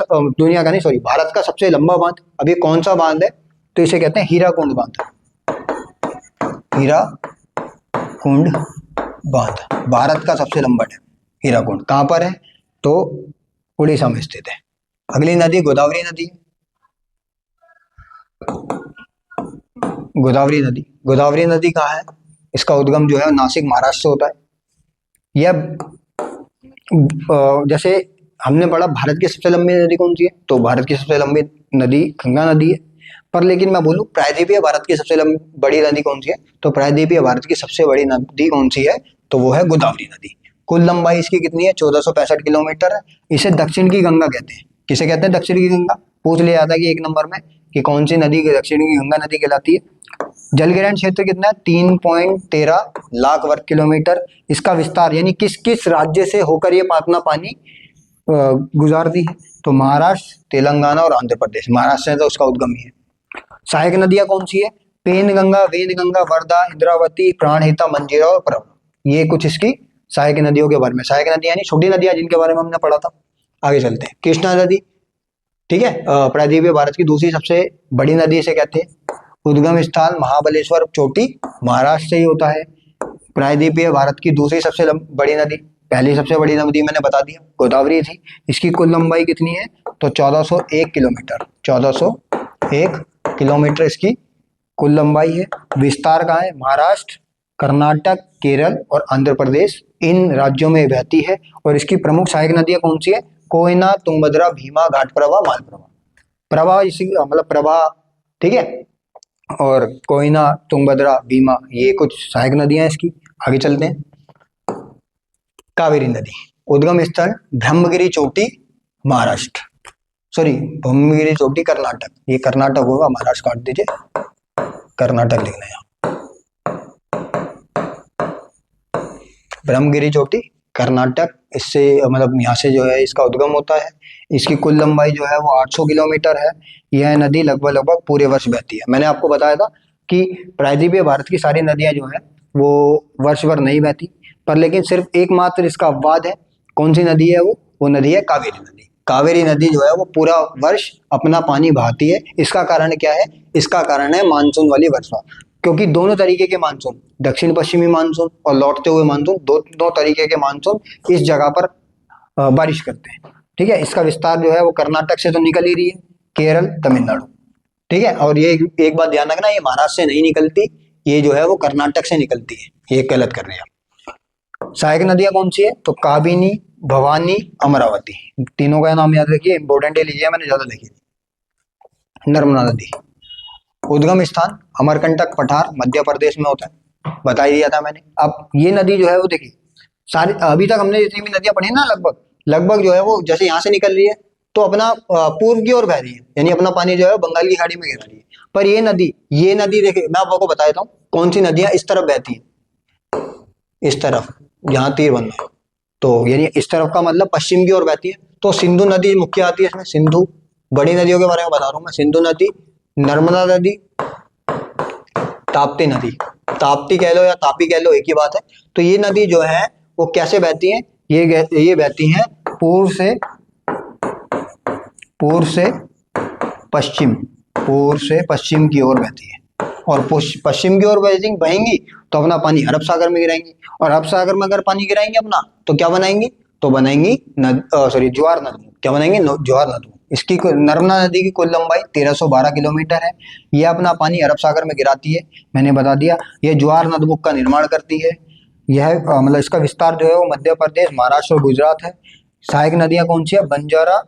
नहीं सॉरी भारत का सबसे लंबा बांध। अभी कौन सा बांध है, तो इसे कहते हैं हीराकुंड बांध। हीराकुंड बांध भारत का सबसे लंबा डैम हीराकुंड कहाँ पर है, तो उड़ीसा में स्थित है। अगली नदी गोदावरी नदी है। गोदावरी नदी, गोदावरी नदी कहाँ है, इसका उद्गम जो है नासिक महाराष्ट्र से होता है। यह जैसे हमने पढ़ा भारत की सबसे लंबी नदी कौन सी है, तो भारत की सबसे लंबी नदी गंगा नदी है। पर लेकिन मैं बोलूं प्रायद्वीपीय भारत की सबसे बड़ी नदी कौन सी है, तो प्रायद्वीपीय भारत की सबसे बड़ी नदी कौन सी है, तो वो है गोदावरी नदी। कुल लंबाई इसकी कितनी है, 1465 किलोमीटर है। इसे दक्षिण की गंगा कहते हैं। किसे कहते हैं, दक्षिण की गंगा। पूछ लिया जाता है कि 1 नंबर में कि कौन सी नदी दक्षिण की गंगा नदी कहलाती है। जलग्रहण क्षेत्र कितना है, 3.13 लाख वर्ग किलोमीटर। इसका विस्तार यानी किस किस राज्य से होकर ये अपना पानी गुजारती है, तो महाराष्ट्र, तेलंगाना और आंध्र प्रदेश। महाराष्ट्र से तो उसका उद्गम ही है। सहायक नदियां कौन सी है, पेनगंगा, वेदगंगा, वर्धा, इंद्रावती, प्राणहिता, मंजीरा और प्रवरा। ये कुछ इसकी सहायक नदियों के बारे में। सहायक नदियां यानी छोटी नदियां जिनके बारे में हमने पढ़ा था। आगे चलते हैं, कृष्णा नदी, ठीक है, प्रायद्वीपीय भारत की दूसरी सबसे बड़ी नदी इसे कहते हैं। उद्गम स्थान महाबलेश्वर चोटी, महाराष्ट्र से ही होता है। प्रायद्वीपीय भारत की दूसरी सबसे बड़ी नदी, पहली सबसे बड़ी नदी मैंने बता दिया गोदावरी थी। इसकी कुल लंबाई कितनी है, तो 1401 किलोमीटर। 1401 किलोमीटर इसकी कुल लंबाई है। विस्तार कहाँ है, महाराष्ट्र, कर्नाटक, केरल और आंध्र प्रदेश, इन राज्यों में बहती है। और इसकी प्रमुख सहायक नदियां कौन सी है, कोयना, तुंगभद्रा, भीमा, घाटप्रभा, मालप्रभा। प्रभा इसी मतलब प्रभा, ठीक है, और कोयना, तुंगभद्रा, भीमा, ये कुछ सहायक नदियां हैं इसकी। आगे चलते हैं, कावेरी नदी, उद्गम स्थल ब्रह्मगिरी चोटी, महाराष्ट्र, सॉरी ब्रह्मगिरी चोटी कर्नाटक, ये कर्नाटक होगा, महाराष्ट्र काट दीजिए, कर्नाटक लिखना है। ब्रह्मगिरी चोटी कर्नाटक, इससे मतलब यहाँ से जो है इसका उद्गम होता है। इसकी कुल लंबाई जो है वो 800 किलोमीटर है। यह नदी लगभग लगभग पूरे वर्ष बहती है। मैंने आपको बताया था कि प्रायद्वीपीय भारत की सारी नदियां जो है वो वर्ष भर नहीं बहती, पर लेकिन सिर्फ एकमात्र इसका अपवाद है। कौन सी नदी है वो नदी है कावेरी नदी। कावेरी नदी जो है वो पूरा वर्ष अपना पानी बहाती है। इसका कारण क्या है, इसका कारण है मानसून वाली वर्षा, क्योंकि दोनों तरीके के मानसून, दक्षिण पश्चिमी मानसून और लौटते हुए मानसून, दो तरीके के मानसून इस जगह पर बारिश करते हैं। ठीक है, इसका विस्तार जो है वो कर्नाटक से तो निकल ही रही है, केरल, तमिलनाडु, ठीक है। और ये एक बात ध्यान रखना, ये महाराष्ट्र से नहीं निकलती, ये जो है वो कर्नाटक से निकलती है, ये गलत कर रहे हैं आप। सहायक नदियां कौन सी है, तो काबिनी, भवानी, अमरावती, तीनों का नाम याद रखिए, इंपोर्टेंट लीजिए, मैंने ज्यादा लिखी। नर्मदा नदी, उद्गम स्थान अमरकंटक पठार, मध्य प्रदेश में होता है, बता ही दिया था मैंने। अब ये नदी जो है वो देखिए, सारी अभी तक हमने जितनी भी नदियां पढ़ी ना लगभग जो है वो जैसे यहाँ से निकल रही है तो अपना पूर्व की ओर बह रही है, यानी अपना पानी जो है बंगाल की खाड़ी में गिर रही है। पर ये नदी देखिए, मैं आपको बता देता हूँ कौन सी नदियां इस तरफ बहती है, इस तरफ, यहाँ तीर बन रहा है, तो यानी इस तरफ का मतलब पश्चिम की ओर बहती है। तो सिंधु नदी मुख्य आती है इसमें, सिंधु। बड़ी नदियों के बारे में बता रहा हूँ मैं, सिंधु नदी, नर्मदा नदी, ताप्ती नदी, ताप्ती कह लो या तापी कह लो, एक ही बात है। तो ये नदी जो है वो कैसे बहती है, ये बहती है पूर्व से पश्चिम की ओर बहती है। और पश्चिम की ओर बहेंगी तो अपना पानी अरब सागर में गिराएंगी, और अरब सागर में अगर पानी गिराएंगे अपना तो क्या बनाएंगी, तो बनाएंगी ज्वार नदमुख। क्या बनाएंगे, ज्वार नदमुख। इसकी नर्मदा नदी की कुल लंबाई 1312 किलोमीटर है। यह अपना पानी अरब सागर में गिराती है, मैंने बता दिया। यह ज्वार नदमुख का निर्माण करती है। यह मतलब इसका विस्तार जो है वो मध्य प्रदेश, महाराष्ट्र और गुजरात है। सहायक नदियां कौन सी है, बंजारा,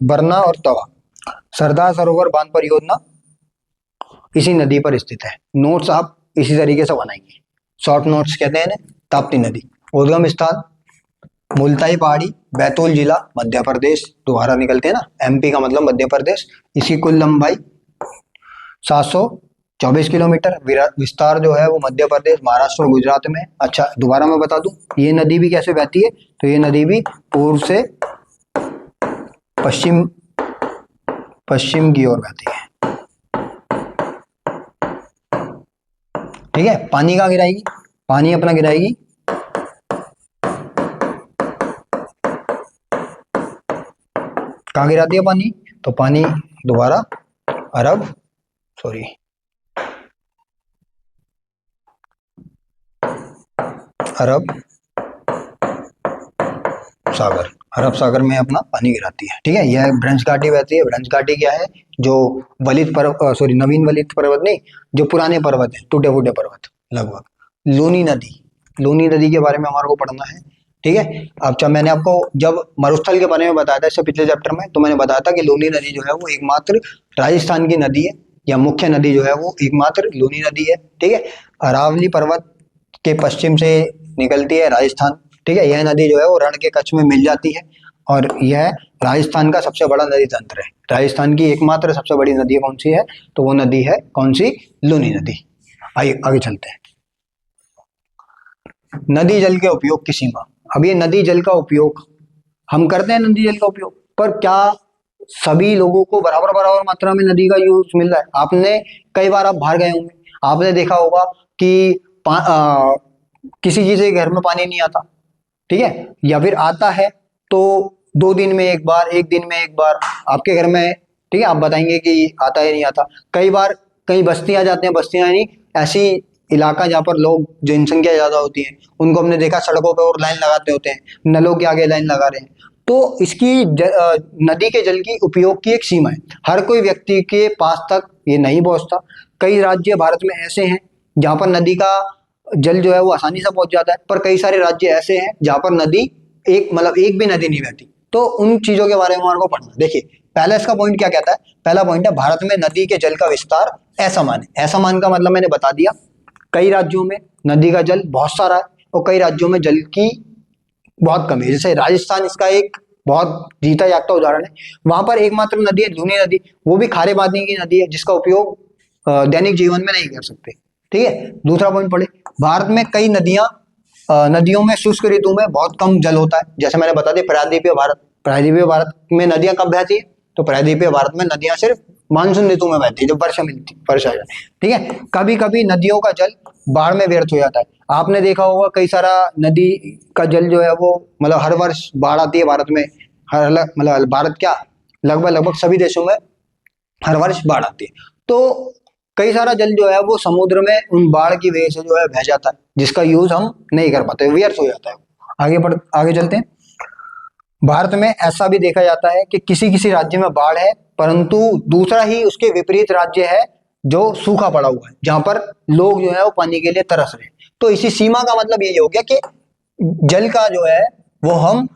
बरना और तवा। सरदार सरोवर बांध परियोजना इसी नदी पर स्थित है। नोट्स आप इसी तरीके से बनाएंगे, शॉर्ट नोट्स कहते हैं ना। ताप्ती नदी, उद्गम स्थान मुल्ताई पहाड़ी, बैतूल जिला मध्य प्रदेश, दोबारा निकलते हैं ना, एमपी का मतलब मध्य प्रदेश। इसकी कुल लंबाई 724 किलोमीटर, विस्तार जो है वो मध्य प्रदेश, महाराष्ट्र और गुजरात में। अच्छा दोबारा मैं बता दूं, ये नदी भी कैसे बहती है, तो ये नदी भी पूर्व से पश्चिम की ओर बहती है। ठीक है, पानी कहाँ गिराएगी, पानी अपना गिराएगी कहाँ गिराती है पानी, तो पानी दोबारा अरब सागर में अपना पानी गिराती है। ठीक है, यह ब्रंज घाटी बहती है। ब्रंज घाटी क्या है, जो नवीन वलित पर्वत नहीं, जो पुराने पर्वत है, टूटे फूटे पर्वत लगभग। लूनी नदी के बारे में हमारे को पढ़ना है। ठीक है, अब जब मैंने आपको जब मरुस्थल के बारे में बताया था इससे पिछले चैप्टर में, तो मैंने बताया था कि लूनी नदी जो है वो एकमात्र राजस्थान की नदी है, या मुख्य नदी जो है वो एकमात्र लूनी नदी है। ठीक है, अरावली पर्वत के पश्चिम से निकलती है राजस्थान। ठीक है, यह नदी जो है वो रण के कच्छ में मिल जाती है, और यह राजस्थान का सबसे बड़ा नदी तंत्र है। राजस्थान की एकमात्र सबसे बड़ी नदी कौन सी है, तो वो नदी है कौन सी, लूनी नदी। आइए आगे चलते हैं। नदी जल के उपयोग की सीमा। अब ये नदी जल का उपयोग हम करते हैं, नदी जल का उपयोग, पर क्या सभी लोगों को बराबर बराबर मात्रा में नदी का यूज मिल रहा है? आपने कई बार आप बाहर गए होंगे, आपने देखा होगा कि किसी चीज के घर में पानी नहीं आता। ठीक है, या फिर आता है तो 2 दिन में एक बार, 1 दिन में एक बार आपके घर में। ठीक है, आप बताएंगे कि आता है नहीं आता। कई बार कई बस्तियां जाते हैं, बस्तियां नहीं, ऐसी इलाका जहाँ पर लोग, जनसंख्या ज्यादा होती है, उनको हमने देखा सड़कों पे और लाइन लगाते होते हैं, नलों के आगे लाइन लगा रहे हैं। तो इसकी नदी के जल की उपयोग की एक सीमा है, हर कोई व्यक्ति के पास तक ये नहीं पहुंचता। कई राज्य भारत में ऐसे हैं जहाँ पर नदी का जल जो है वो आसानी से पहुंच जाता है, पर कई सारे राज्य ऐसे हैं जहाँ पर नदी एक भी नदी नहीं बहती। तो उन चीजों के बारे में हमारे को पढ़ना। देखिए पहला इसका पॉइंट क्या कहता है, पहला पॉइंट है भारत में नदी के जल का विस्तार असमान है। असमान का मतलब मैंने बता दिया, कई राज्यों में नदी का जल बहुत सारा है और कई राज्यों में जल की बहुत कमी है। जैसे राजस्थान इसका एक बहुत जीता जागता उदाहरण है, वहां पर एकमात्र नदी है लूनी नदी, वो भी खारे पानी की नदी है, जिसका उपयोग दैनिक जीवन में नहीं कर सकते। ठीक है, दूसरा पॉइंट पढ़े, भारत में कई नदियों में शुष्क ऋतु में बहुत कम जल होता है। जैसे मैंने बता दिया प्रायद्वीपीय भारत में नदियां कब बहती है, तो प्रायद्वीपीय भारत में नदियां सिर्फ मानसून ऋतु में बहती है, जब वर्षा जाए। ठीक है, कभी कभी नदियों का जल बाढ़ में व्यर्थ हो जाता है। आपने देखा होगा कई सारा नदी का जल जो है वो मतलब हर वर्ष बाढ़ आती है भारत में, भारत क्या लगभग सभी देशों में हर वर्ष बाढ़ आती है। तो कई सारा जल जो है वो समुद्र में उन बाढ़ की वजह से जो है बह जाता है, जिसका यूज हम नहीं कर पाते, व्यर्थ हो जाता है। आगे चलते हैं। भारत में ऐसा भी देखा जाता है कि किसी किसी राज्य में बाढ़ है, परंतु दूसरा ही उसके विपरीत राज्य है जो सूखा पड़ा हुआ है, जहां पर लोग जो है वो पानी के लिए तरस रहे हैं। तो इसी सीमा का मतलब ये हो गया कि जल का जो है वो हम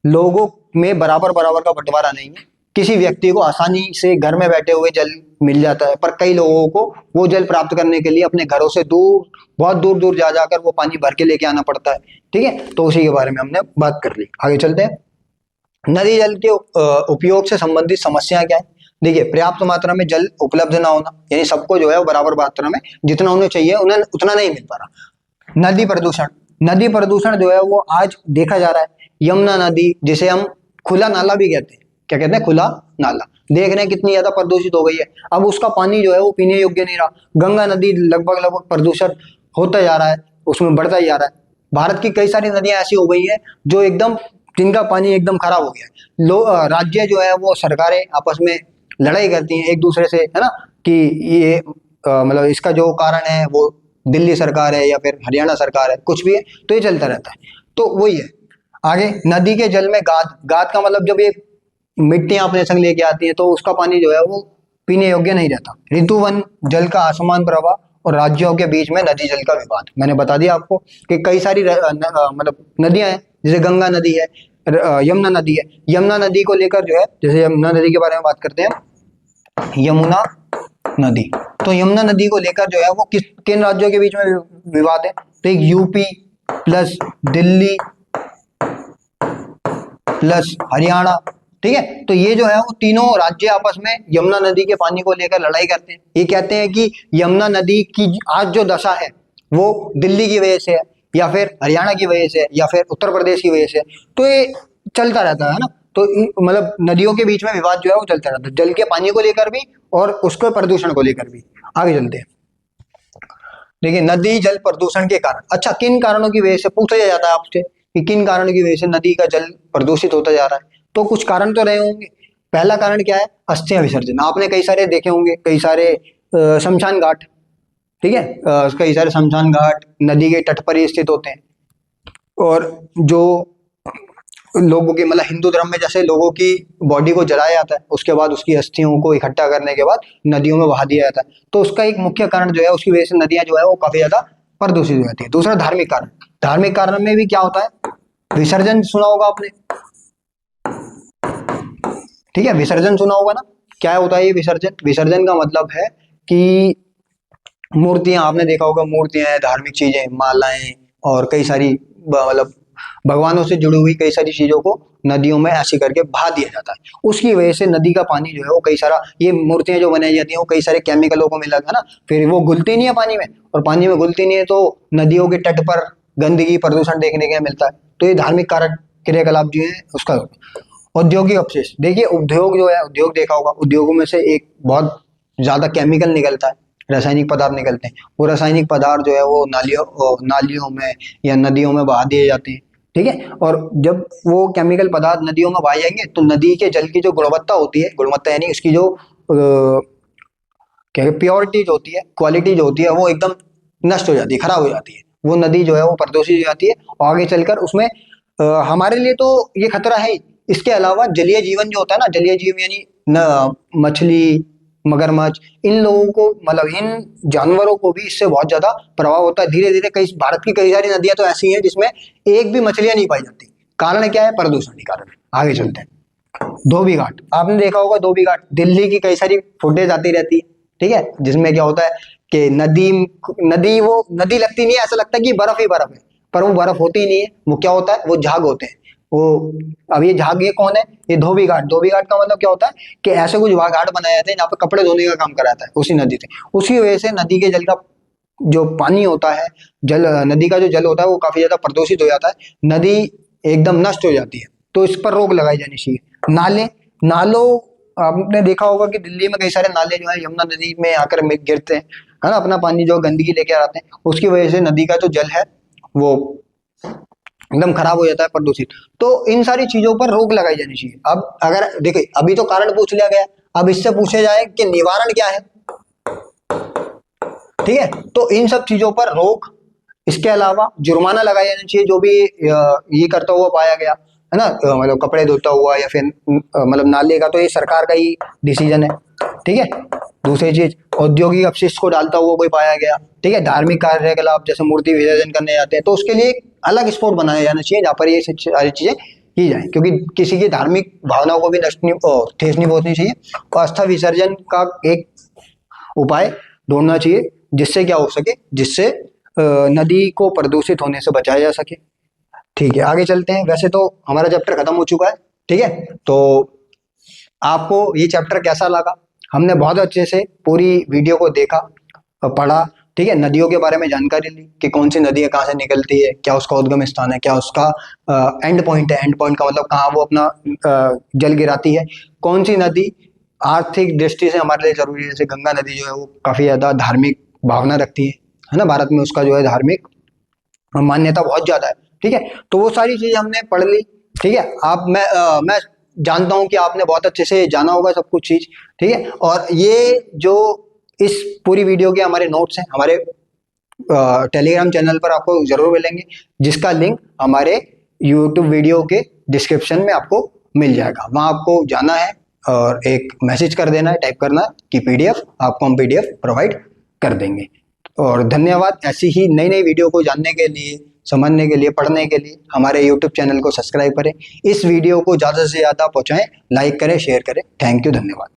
लोगों में बराबर का बंटवारा नहीं है। किसी व्यक्ति को आसानी से घर में बैठे हुए जल मिल जाता है, पर कई लोगों को वो जल प्राप्त करने के लिए अपने घरों से बहुत दूर जा जाकर वो पानी भर के लेके आना पड़ता है। ठीक है, तो उसी के बारे में हमने बात कर ली। आगे चलते हैं। नदी जल के उपयोग से संबंधित समस्या क्या है। देखिए, पर्याप्त मात्रा में जल उपलब्ध ना होना, यानी सबको जो है वो बराबर मात्रा में जितना उन्हें चाहिए उन्हें उतना नहीं मिल पा रहा। नदी प्रदूषण जो है वो आज देखा जा रहा है। यमुना नदी, जिसे हम खुला नाला भी कहते हैं, क्या कहते हैं, खुला नाला, देख रहे हैं कितनी ज्यादा प्रदूषित हो गई है। अब उसका पानी जो है वो पीने योग्य नहीं रहा। गंगा नदी लगभग प्रदूषण होता जा रहा है, उसमें बढ़ता ही जा रहा है। भारत की कई सारी नदियां ऐसी हो गई हैं जो एकदम, जिनका पानी एकदम खराब हो गया है। राज्य जो है वो सरकारें आपस में लड़ाई करती हैं एक दूसरे से, है ना, कि ये मतलब इसका जो कारण है वो दिल्ली सरकार है या फिर हरियाणा सरकार है, कुछ भी है, तो ये चलता रहता है। तो वही है। आगे, नदी के जल में गाद का मतलब जब ये मिट्टियां अपने संग लेके आती है तो उसका पानी जो है वो पीने योग्य नहीं रहता। ऋतुवन जल का असमान प्रवाह और राज्यों के बीच में नदी जल का विवाद। मैंने बता दिया आपको कि कई सारी मतलब नदियां हैं, जैसे गंगा नदी है, यमुना नदी है। यमुना नदी को लेकर जो है, जैसे यमुना नदी के बारे में बात करते हैं, यमुना नदी, तो यमुना नदी को लेकर जो है वो किन राज्यों के बीच में विवाद है, तो एक UP plus Delhi plus Haryana, ठीक है। तो ये जो है वो तीनों राज्य आपस में यमुना नदी के पानी को लेकर लड़ाई करते हैं। ये कहते हैं कि यमुना नदी की आज जो दशा है वो दिल्ली की वजह से है, या फिर हरियाणा की वजह से है, या फिर उत्तर प्रदेश की वजह से है। तो ये चलता रहता है ना। तो मतलब नदियों के बीच में विवाद जो है वो चलता रहता है, जल के पानी को लेकर भी और उसके प्रदूषण को लेकर भी। आगे चलते हैं। देखिए, नदी जल प्रदूषण के कारण, अच्छा किन कारणों की वजह से पूछा जाता है आपसे कि किन कारणों की वजह से नदी का जल प्रदूषित होता जा रहा है। तो कुछ कारण तो रहे होंगे। पहला कारण क्या है? अस्थियां विसर्जन। आपने कई सारे देखे होंगे, कई सारे शमशान घाट, ठीक है, कई सारे शमशान घाट नदी के तट पर ही स्थित होते हैं। और जो लोगों के मतलब हिंदू धर्म में जैसे लोगों की बॉडी को जलाया जाता है, उसके बाद उसकी अस्थियों को इकट्ठा करने के बाद नदियों में बहा दिया जाता है, तो उसका एक मुख्य कारण जो है, उसकी वजह से नदियां जो है वो काफी ज्यादा प्रदूषित हो जाती है। दूसरा धार्मिक कारण। धार्मिक कारण में भी क्या होता है? विसर्जन सुना होगा आपने, ठीक है, विसर्जन सुना होगा ना। क्या होता है ये विसर्जन? विसर्जन का मतलब है कि मूर्तियां, आपने देखा होगा मूर्तियां, धार्मिक चीजें, मालाएं और कई सारी मतलब भगवानों से जुड़ी हुई कई सारी चीजों को नदियों में ऐसे करके बहा दिया जाता है। उसकी वजह से नदी का पानी जो है वो कई सारा, ये मूर्तियां जो बनाई जाती हैं वो कई सारे केमिकलों को मिला है ना, फिर वो घुलती नहीं है पानी में, और पानी में घुलती नहीं है तो नदियों के तट पर गंदगी प्रदूषण देखने को मिलता है। तो ये धार्मिक कारक क्रियाकलाप जो है उसका। औद्योगिक अपशिष्ट। देखिए, उद्योग जो है, उद्योग देखा होगा, उद्योगों में से एक बहुत ज्यादा केमिकल निकलता है, रासायनिक पदार्थ निकलते हैं। वो रासायनिक पदार्थ जो है वो नालियों में या नदियों में बहा दिए जाते हैं, ठीक है। और जब वो केमिकल पदार्थ नदियों में बहाए जाएंगे तो नदी के जल की जो गुणवत्ता होती है, गुणवत्ता यानी उसकी जो क्या प्योरिटी जो होती है, क्वालिटी जो होती है, वो एकदम नष्ट हो जाती है, खराब हो जाती है। वो नदी जो है वो प्रदूषित हो जाती है, और आगे चलकर उसमें हमारे लिए तो ये खतरा है ही। इसके अलावा जलीय जीवन जो होता है ना, जलीय जीव यानी न मछली, मगरमच्छ, इन लोगों को मतलब इन जानवरों को भी इससे बहुत ज्यादा प्रभाव होता है। धीरे धीरे कई भारत की कई सारी नदियां तो ऐसी हैं जिसमें एक भी मछलियां नहीं पाई जाती। कारण क्या है? प्रदूषण के कारण। आगे चलते हैं। धोबी घाट। आपने देखा होगा धोबी घाट, दिल्ली की कई सारी फुटेज आती रहती है, ठीक है, जिसमें क्या होता है कि नदी नदी वो नदी लगती नहीं है, ऐसा लगता है कि बर्फ ही बर्फ है, पर वो बर्फ होती ही नहीं है। वो क्या होता है? वो झाग होते हैं। वो अब ये झाग ये कौन है? ये धोबी घाट। धोबी घाट का मतलब क्या होता है कि ऐसे कुछ घाट बनाए जाते हैं जहाँ पे कपड़े धोने का काम कराता है उसी नदी से। उसकी वजह से नदी के जल का जो पानी होता है, जल, नदी का जो जल होता है वो काफी ज्यादा प्रदूषित हो जाता है, नदी एकदम नष्ट हो जाती है। तो इस पर रोक लगाई जानी चाहिए। नाले, नालों, आपने देखा होगा कि दिल्ली में कई सारे नाले जो है यमुना नदी में आकर गिरते हैं, है ना, अपना पानी जो गंदगी लेके आते हैं, उसकी वजह से नदी का जो जल है वो एकदम खराब हो जाता है, प्रदूषित। तो इन सारी चीजों पर रोक लगाई जानी चाहिए। अब अगर देखिए, अभी तो कारण पूछ लिया गया, अब इससे पूछे जाए कि निवारण क्या है, ठीक है। तो इन सब चीजों पर रोक, इसके अलावा जुर्माना लगाया जाना चाहिए जो भी ये करता हुआ पाया गया, है ना, मतलब कपड़े धोता हुआ या फिर मतलब नाले का, तो ये सरकार का ही डिसीजन है, ठीक है। दूसरी चीज, औद्योगिक अपशिष्ट को डालता हुआ कोई पाया गया, ठीक है, धार्मिक कार्यकलाप जैसे मूर्ति विसर्जन करने जाते हैं, तो उसके लिए एक अलग स्पॉट बनाया जाना चाहिए जहाँ पर ये सारी चीजें की जाए, क्योंकि किसी की धार्मिक भावनाओं को भी नष्ट नहीं, ठेस नहीं पहुंचनी चाहिए। और अस्थि विसर्जन का एक उपाय ढूंढना चाहिए जिससे क्या हो सके, जिससे नदी को प्रदूषित होने से बचाया जा सके। ठीक है, आगे चलते हैं। वैसे तो हमारा चैप्टर खत्म हो चुका है, ठीक है। तो आपको ये चैप्टर कैसा लगा? हमने बहुत अच्छे से पूरी वीडियो को देखा और पढ़ा, ठीक है, नदियों के बारे में जानकारी ली कि कौन सी नदी है, कहाँ से निकलती है, क्या उसका उद्गम स्थान है, क्या उसका एंड पॉइंट है। एंड पॉइंट का मतलब कहाँ वो अपना जल गिराती है, कौन सी नदी आर्थिक दृष्टि से हमारे लिए जरूरी है। जैसे गंगा नदी जो है वो काफी ज्यादा धार्मिक भावना रखती है ना, भारत में उसका जो है धार्मिक मान्यता बहुत ज्यादा है, ठीक है। तो वो सारी चीजें हमने पढ़ ली, ठीक है। मैं जानता हूं कि आपने बहुत अच्छे से जाना होगा सब कुछ चीज, ठीक है। और ये जो इस पूरी वीडियो के हमारे नोट्स हैं, हमारे टेलीग्राम चैनल पर आपको जरूर मिलेंगे, जिसका लिंक हमारे यूट्यूब वीडियो के डिस्क्रिप्शन में आपको मिल जाएगा। वहां आपको जाना है और एक मैसेज कर देना है, टाइप करना है कि पीडीएफ, आपको हम पीडीएफ प्रोवाइड कर देंगे। और धन्यवाद। ऐसी ही नई नई वीडियो को जानने के लिए, समझने के लिए, पढ़ने के लिए हमारे यूट्यूब चैनल को सब्सक्राइब करें। इस वीडियो को ज़्यादा से ज़्यादा पहुँचाएं, लाइक करें, शेयर करें। थैंक यू, धन्यवाद।